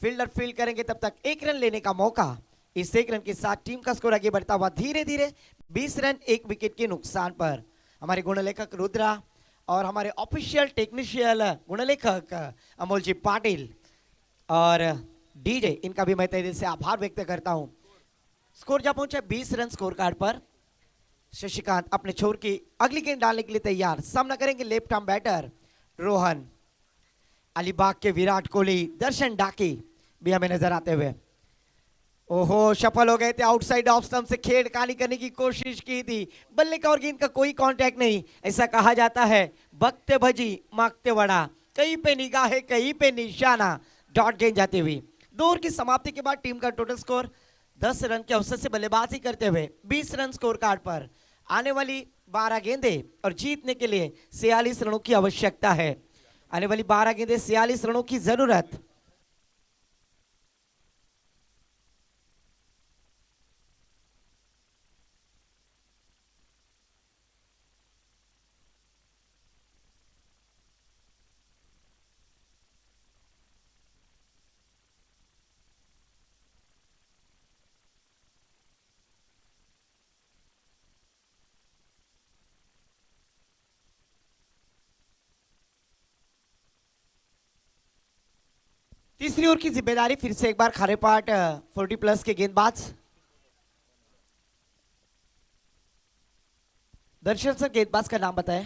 फील्डर फील्ड करेंगे तब तक एक रन लेने का मौका। इस एक रन के साथ टीम का स्कोर आगे बढ़ता हुआ धीरे धीरे 20 रन, 1 विकेट के नुकसान पर। हमारे गुणलेखक रुद्रा और हमारे ऑफिशियल टेक्नीशियन गुणलेखक अमोल जी पाटिल और डीजे, इनका भी मैं तहे दिल से आभार व्यक्त करता हूं। स्कोर जा पहुंचा 20 रन स्कोर कार्ड पर। शशिकांत अपने छोर की अगली गेंद डालने के लिए तैयार, सामना करेंगे left arm batter Rohan. Alibag के विराट कोहली दर्शन डाकी भी हमें नजर आते हुए। ओहो, सफल हो गए थे। आउटसाइड ऑफ स्टंप से छेड़खानी करने की कोशिश की थी, बल्ले का और गेंद का कोई कांटेक्ट नहीं। ऐसा कहा जाता है बकते भजी मांगते वड़ा, कहीं पे निगाह कहीं पे निशाना, डॉट गेंद जाती हुई। 2 ओवर की समाप्ति के बाद टीम का टोटल स्कोर 10 रन के औसत से बल्लेबाजी करते हुए 20 रन स्कोर कार्ड पर। आने वाली 12 गेंदें और जीतने के लिए 46 रनों की आवश्यकता है। आने वाली 12 गेंदें, 46 रनों की जरूरत। तीसरी ओवर की जिम्मेदारी फिर से एक बार खारेपाट 40+ के गेंदबाज दर्शन सर, गेंदबाज का नाम बताएं।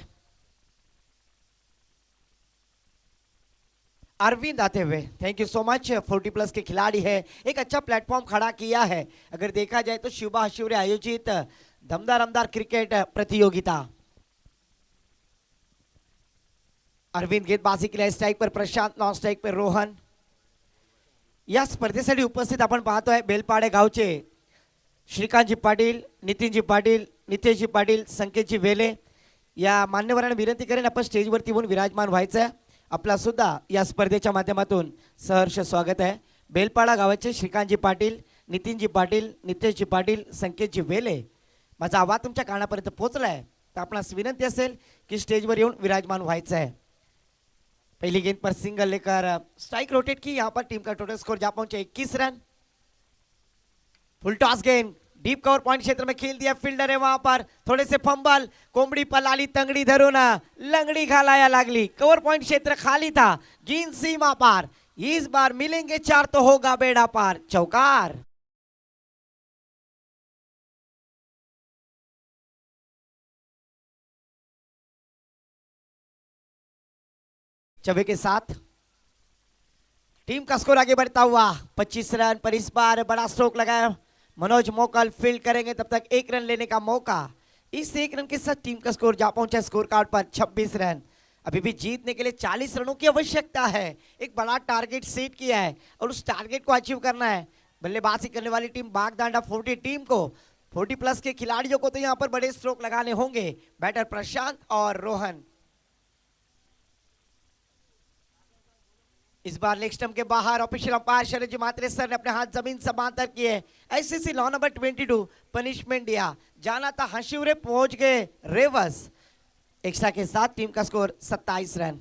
अरविंद आते हुए, थैंक यू सो मच। 40+ के खिलाड़ी है, एक अच्छा प्लेटफॉर्म खड़ा किया है। अगर देखा जाए तो शिवा शिवरे आयोजित दमदार क्रिकेट प्रतियोगिता। अरविंद गेंदबाजी के लिए स्ट्राइक पर प्रशांत, नॉन स्ट्राइक पर रोहन। या स्पर्धेसाठी उपस्थित आपण पाहतोय बेलपाडे गावचे श्रीकांतजी पाटील, नितीनजी पाटील, नितेशजी पाटील, संकेतजी वेले या मान्यवरांना विनंती करेन आपण स्टेजवरती येऊन विराजमान व्हायचं. आपला सुद्धा या स्पर्धेच्या माध्यमातून सहर्ष स्वागत आहे. बेलपाडा गावाचे श्रीकांतजी पाटील, नितीनजी पाटील, नितेशजी पाटील, संकेतजी वेले, माझा आवाज तुमच्या कानापर्यंत पोहोचलाय तर आपणास विनंती असेल की स्टेजवर येऊन विराजमान व्हायचं है. पहली गेंद पर सिंगल लेकर स्ट्राइक रोटेट की. यहाँ पर टीम का टोटल स्कोर जा पहुंचे 21 रन. फुल टॉस गेंद डीप कवर पॉइंट क्षेत्र में खेल दिया. फील्डर है वहां पर, थोड़े से फंबल, कोंबडी पलाली तंगड़ी धरून लंगड़ी घालाया लागली. कवर पॉइंट क्षेत्र खाली था, गेंद सीमा पार. इस बार मिलेंगे 4 तो होगा बेड़ा पार. चौकार. चवे के साथ टीम का स्कोर आगे बढ़ता हुआ 25 रन पर. इस बार बड़ा स्ट्रोक लगाया मनोज मोकल, फील्ड करेंगे तब तक 1 रन लेने का मौका. इस 1 रन के साथ टीम का स्कोर जा पहुंचा स्कोर कार्ड पर 26 रन. अभी भी जीतने के लिए 40 रनों की आवश्यकता है. एक बड़ा टारगेट सेट किया है और उस टारगेट को अचीव करना है. बल्लेबाजी करने वाली टीम बागदांडा 40 टीम को, 40+ के खिलाड़ियों को तो यहां पर बड़े स्ट्रोक लगाने होंगे. बैटर प्रशांत और रोहन. इस बार लेग स्टंप के बाहर ऑफिशियल अंपायर शरद मात्रे सर ने अपने हाथ जमीन समांतर किए. आईसीसी लॉ नंबर 22 पनिशमेंट दिया. जाना था हंशिवरे, पहुंच गए रेवस. एक्स्ट्रा के साथ टीम का स्कोर 27 रन.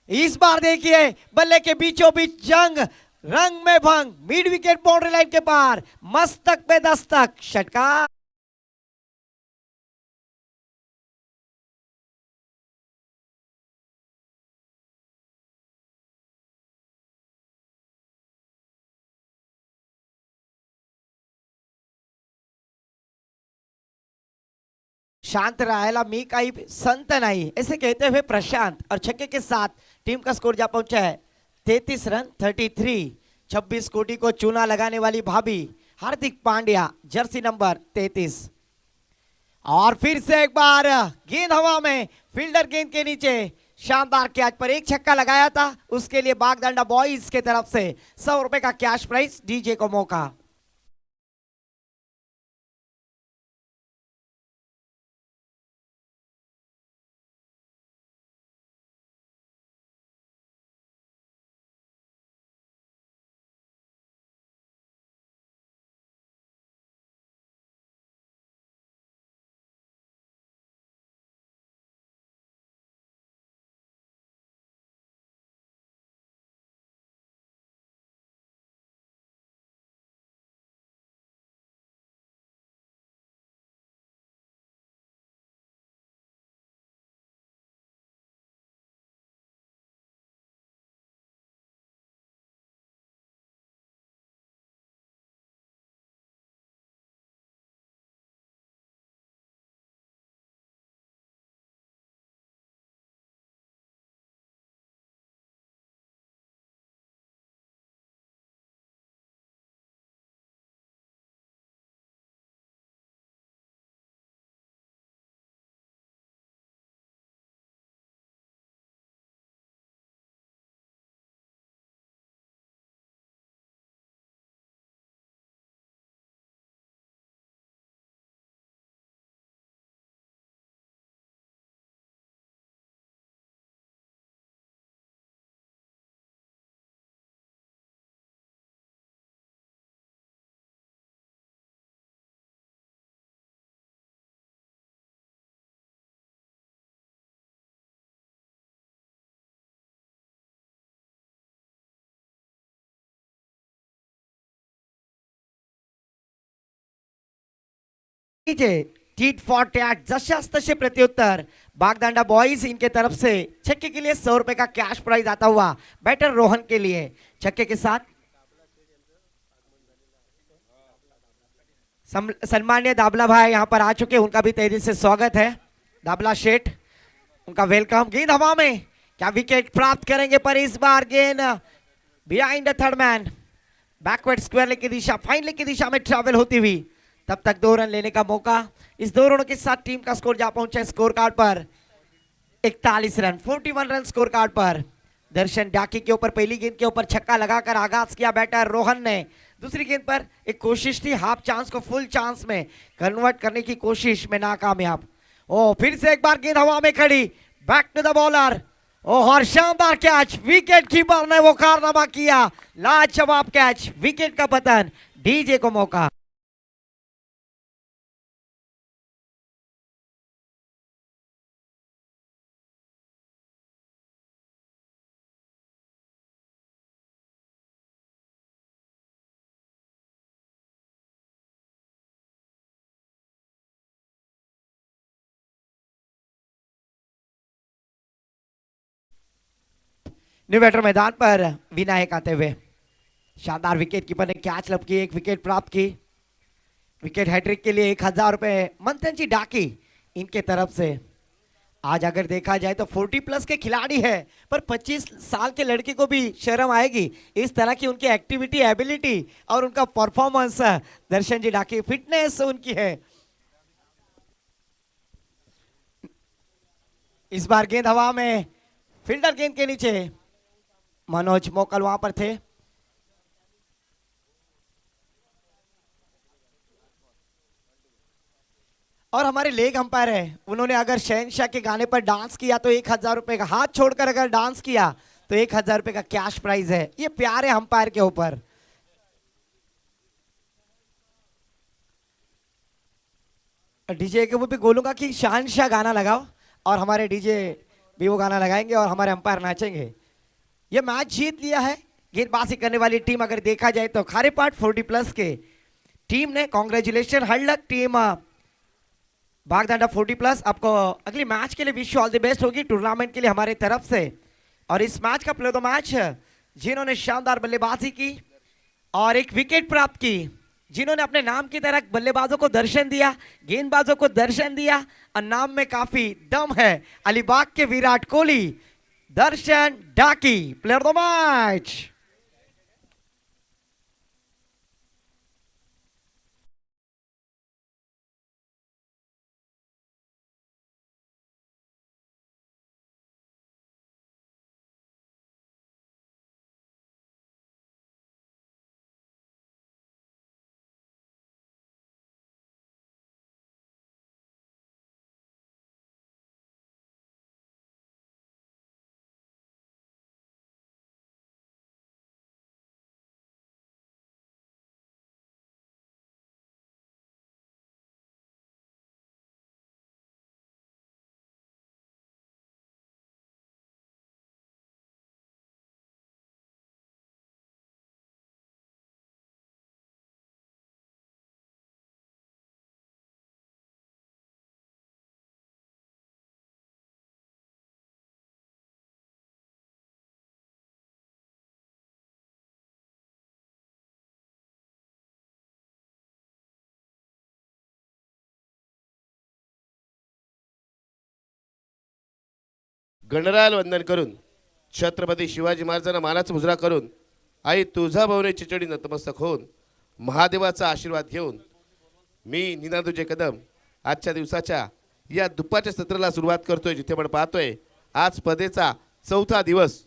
इस बार देखिए बल्ले के बीचों बीच जंग, रंग में भंग, मिड विकेट बाउंड्री लाइन के पार, मस्तक पे दस्तक, षटकार. शांत राहायला मी काही संत नहीं, ऐसे कहते हुए प्रशांत और छक्के के साथ टीम का स्कोर जा पहुंचा है 33 रन 33. 26 कोटी को चूना लगाने वाली भाभी हार्दिक पांड्या, जर्सी नंबर 33. और फिर से एक बार गेंद हवा में, फील्डर गेंद के नीचे. शानदार कैच पर एक छक्का लगाया था, उसके लिए बागदांडा बॉयज के तरफ से 100 रुपए का कैश प्राइज. डीजे को मौका. डीजे टीट फॉर टैट, जशास तसे प्रत्युत्तर। बागदांडा बॉयज इनके तरफ से छक्के के लिए 100 रुपए का कैश प्राइज आता हुआ बैटर रोहन के लिए। छक्के के साथ सम्मान्य दाबला भाई यहाँ पर आ चुके, उनका भी तेजी से स्वागत है। दाबला शेठ, उनका वेलकम। गेंद हवा में, क्या विकेट प्राप्त करेंगे? पर इस बार गेंद behind the third man, backward square leg की दिशा, फाइन लेग की दिशा में ट्रैवल होती हुई। तब तक 2 रन लेने का मौका। इस 2 रनों के साथ टीम का स्कोर जा पहुंचा स्कोर कार्ड पर 41 रन, 41 रन स्कोर कार्ड पर। दर्शन डाकी के ऊपर पहली गेंद के ऊपर छक्का लगाकर आगाज किया बैटर रोहन ने। दूसरी गेंद पर एक कोशिश थी हाफ चांस को फुल चांस में कन्वर्ट करने की कोशिश में नाकामयाब। ओ फिर से एक बार गेंद हवा में खड़ी, बैक टू द बॉलर। ओह और शानदार कैच, विकेट कीपर ने वो कारनामा किया, लाजवाब कैच, विकेट का पतन, डीजे को मौका। न्यू बैटर मैदान पर विनायक आते हुए, शानदार विकेट कीपर ने कैच लब की, एक विकेट प्राप्त की। विकेट हैट्रिक के लिए 1000 रुपए मंथन जी डाकी इनके तरफ से। आज अगर देखा जाए तो 40 प्लस के खिलाड़ी है, पर 25 साल के लड़के को भी शर्म आएगी इस तरह की उनकी एक्टिविटी, एबिलिटी और उनका परफॉर्मेंस। दर्शन जी डाकी, फिटनेस उनकी है। इस बार गेंद हवा में, फील्डर गेंद के नीचे, मनोज मोकल वहां पर थे। और हमारे लेग अंपायर है, उन्होंने अगर शहनशाह के गाने पर डांस किया तो 1000 रुपए का, हाथ छोड़कर अगर डांस किया तो 1000 रुपए का कैश प्राइज है। ये प्यार है अंपायर के ऊपर। डीजे के वो भी बोलूंगा कि शहनशाह गाना लगाओ, और हमारे डीजे भी वो गाना लगाएंगे और हमारे अंपायर नाचेंगे। ये मैच जीत लिया है गेंदबाजी करने वाली टीम। अगर देखा जाए तो खारेपाट 40 प्लस के टीम ने, कांग्रेचुलेशन, हर लक टीम बागदांडा 40 प्लस। आपको अगली मैच के लिए विश ऑल द बेस्ट होगी टूर्नामेंट के लिए हमारे तरफ से। और इस मैच का प्लेयर ऑफ द मैच जिन्होंने शानदार बल्लेबाजी की और एक विकेट प्राप्त की, जिन्होंने अपने नाम की तरह बल्लेबाजों को दर्शन दिया, गेंदबाजों को दर्शन दिया, और नाम में काफी दम है, अलीबाग के विराट कोहली, दर्शन डाकी, प्लेयर ऑफ द मैच। गणरायाल वंदन करून छत्रपती शिवाजी महाराजांना मानाचा मुजरा करून आई तुळजाभवानी चिचडी नतमस्तक होऊन महादेवाचा आशीर्वाद घेऊन मी निनादूजे कदम आजच्या दिवसाच्या या दुपारच्या सत्राला सुरुवात करतोय, जिथे आपण पाहतोय आज स्पर्धेचा 4था दिवस।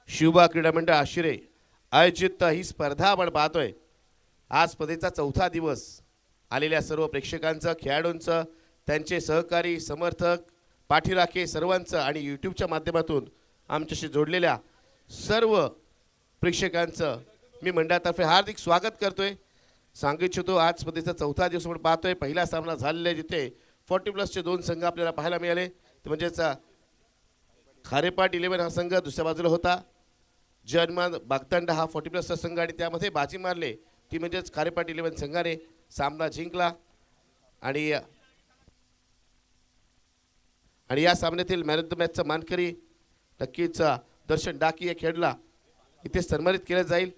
शिवबा क्रीडा मंडळ आशिरे आयोजित ही स्पर्धा आपण पाहतोय। आज स्पर्धेचा 4था दिवस। आलेल्या सर्व प्रेक्षकांचं, खेळाडूंचं, त्यांचे सहकारी, समर्थक, पाठीराखे सर्वांचं आणि यूट्यूबच्या माध्यमातून आमच्याशी जोडलेल्या सर्व प्रेक्षकांचं मी मंडळातर्फे हार्दिक स्वागत करतोय. सांगू इच्छितो आज स्पर्धेचा चौथा दिवस आपण पाहतोय. पहिला सामना झालेला आहे जिथे 40+ चे 2 संघ आपल्याला पाहायला मिळाले. ते म्हणजेच खारेपाट 11 हा संघ दुसऱ्या बाजूला होता. जर्मन बागदंड हा 40+ चा संघ आणि त्यामध्ये बाजी मारले ती म्हणजेच खारेपाट 11 संघाने सामना जिंकला. आणि या सामन्यातील मॅन ऑफ द मॅचचा मानकरी नक्कीच दर्शन डाकी या खेळाडूला इथे सन्मानित केलं जाईल.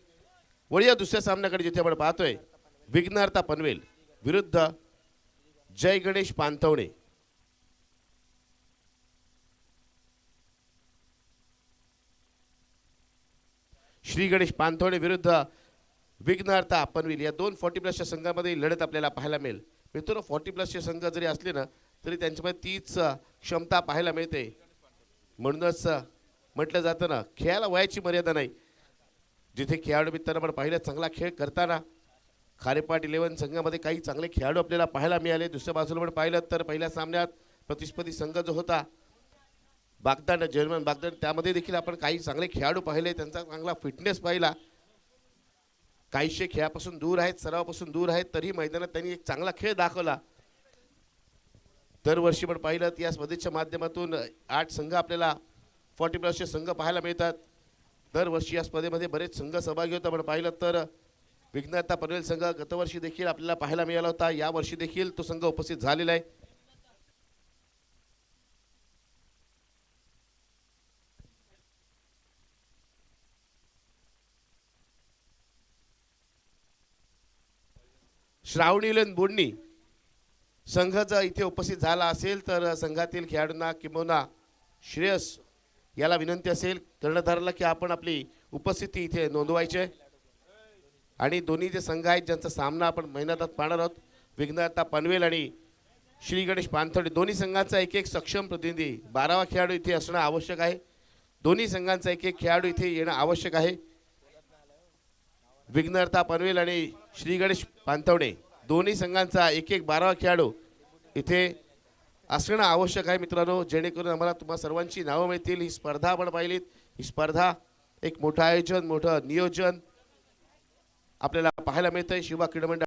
वळूया दुसऱ्या सामन्याकडे जिथे आपण पाहतोय विघ्नहर्ता पनवेल विरुद्ध जय गणेश पानथवणे. श्री गणेश पानथवणे विरुद्ध विघ्नहर्ता पनवेल या 2 40+ च्या संघामध्ये लढत आपल्याला पाहायला मिळेल. मित्रांनो 40+ चे संघ जरी असले ना तरी त्यांच्यामध्ये तीच क्षमता पाहायला मिळते. म्हणूनच म्हटलं जातं ना खेळाला वयाची मर्यादा नाही. जिथे खेळाडू मित्रांनो आपण पाहिलं चांगला खेळ करताना खारेपाट 11 संघामध्ये काही चांगले खेळाडू आपल्याला पाहायला मिळाले. दुसऱ्या बाजूला पण पाहिलं तर पहिल्या सामन्यात प्रतिस्पर्धी संघ जो होता बागदंड जर्मन बागदंड त्यामध्ये देखील आपण काही चांगले खेळाडू पाहिले. त्यांचा चांगला फिटनेस पाहिला. काहीशे खेळापासून दूर आहेत सरावापासून दूर आहेत तरी मैदानात त्यांनी एक चांगला खेळ दाखवला. दरवर्षी पण पाहिलं या स्पर्धेच्या माध्यमातून 8 संघ आपल्याला 40+ चे संघ पाहायला मिळतात. दरवर्षी या स्पर्धेमध्ये बरेच संघ सहभागी होतात. आपण पाहिलं तर विघ्नहर्ता पनवेल संघ गतवर्षी देखील आपल्याला पाहायला मिळाला होता. या वर्षी देखील तो संघ उपस्थित झालेला आहे. श्रावणीलन बोडणी संघ जर इथे उपस्थित झाला असेल तर संघातील खेळाडूंना किंबहुना श्रेयस याला विनंती असेल कर्णधाराला की आपण आपली उपस्थिती इथे नोंदवायची आहे. आणि दोन्ही जे संघ आहेत ज्यांचा सामना आपण महिन्यात पाहणार आहोत विघ्नहर्ता पनवेल आणि श्री गणेश पानथवणे दोन्ही संघांचा एक सक्षम प्रतिनिधी 12वा खेळाडू इथे असणं आवश्यक आहे. दोन्ही संघांचा एक खेळाडू इथे येणं आवश्यक आहे. विघ्नहर्ता पनवेल आणि श्री गणेश पानथवणे दोन्ही संघांचा 12वा खेळाडू इथे असणं आवश्यक आहे मित्रांनो. जेणेकरून आम्हाला तुम्हा सर्वांची नावं मिळतील. ही स्पर्धा आपण पाहिलीत. ही स्पर्धा एक मोठं आयोजन मोठं नियोजन आपल्याला पाहायला मिळतंय. शिवा क्रीडा मंडळ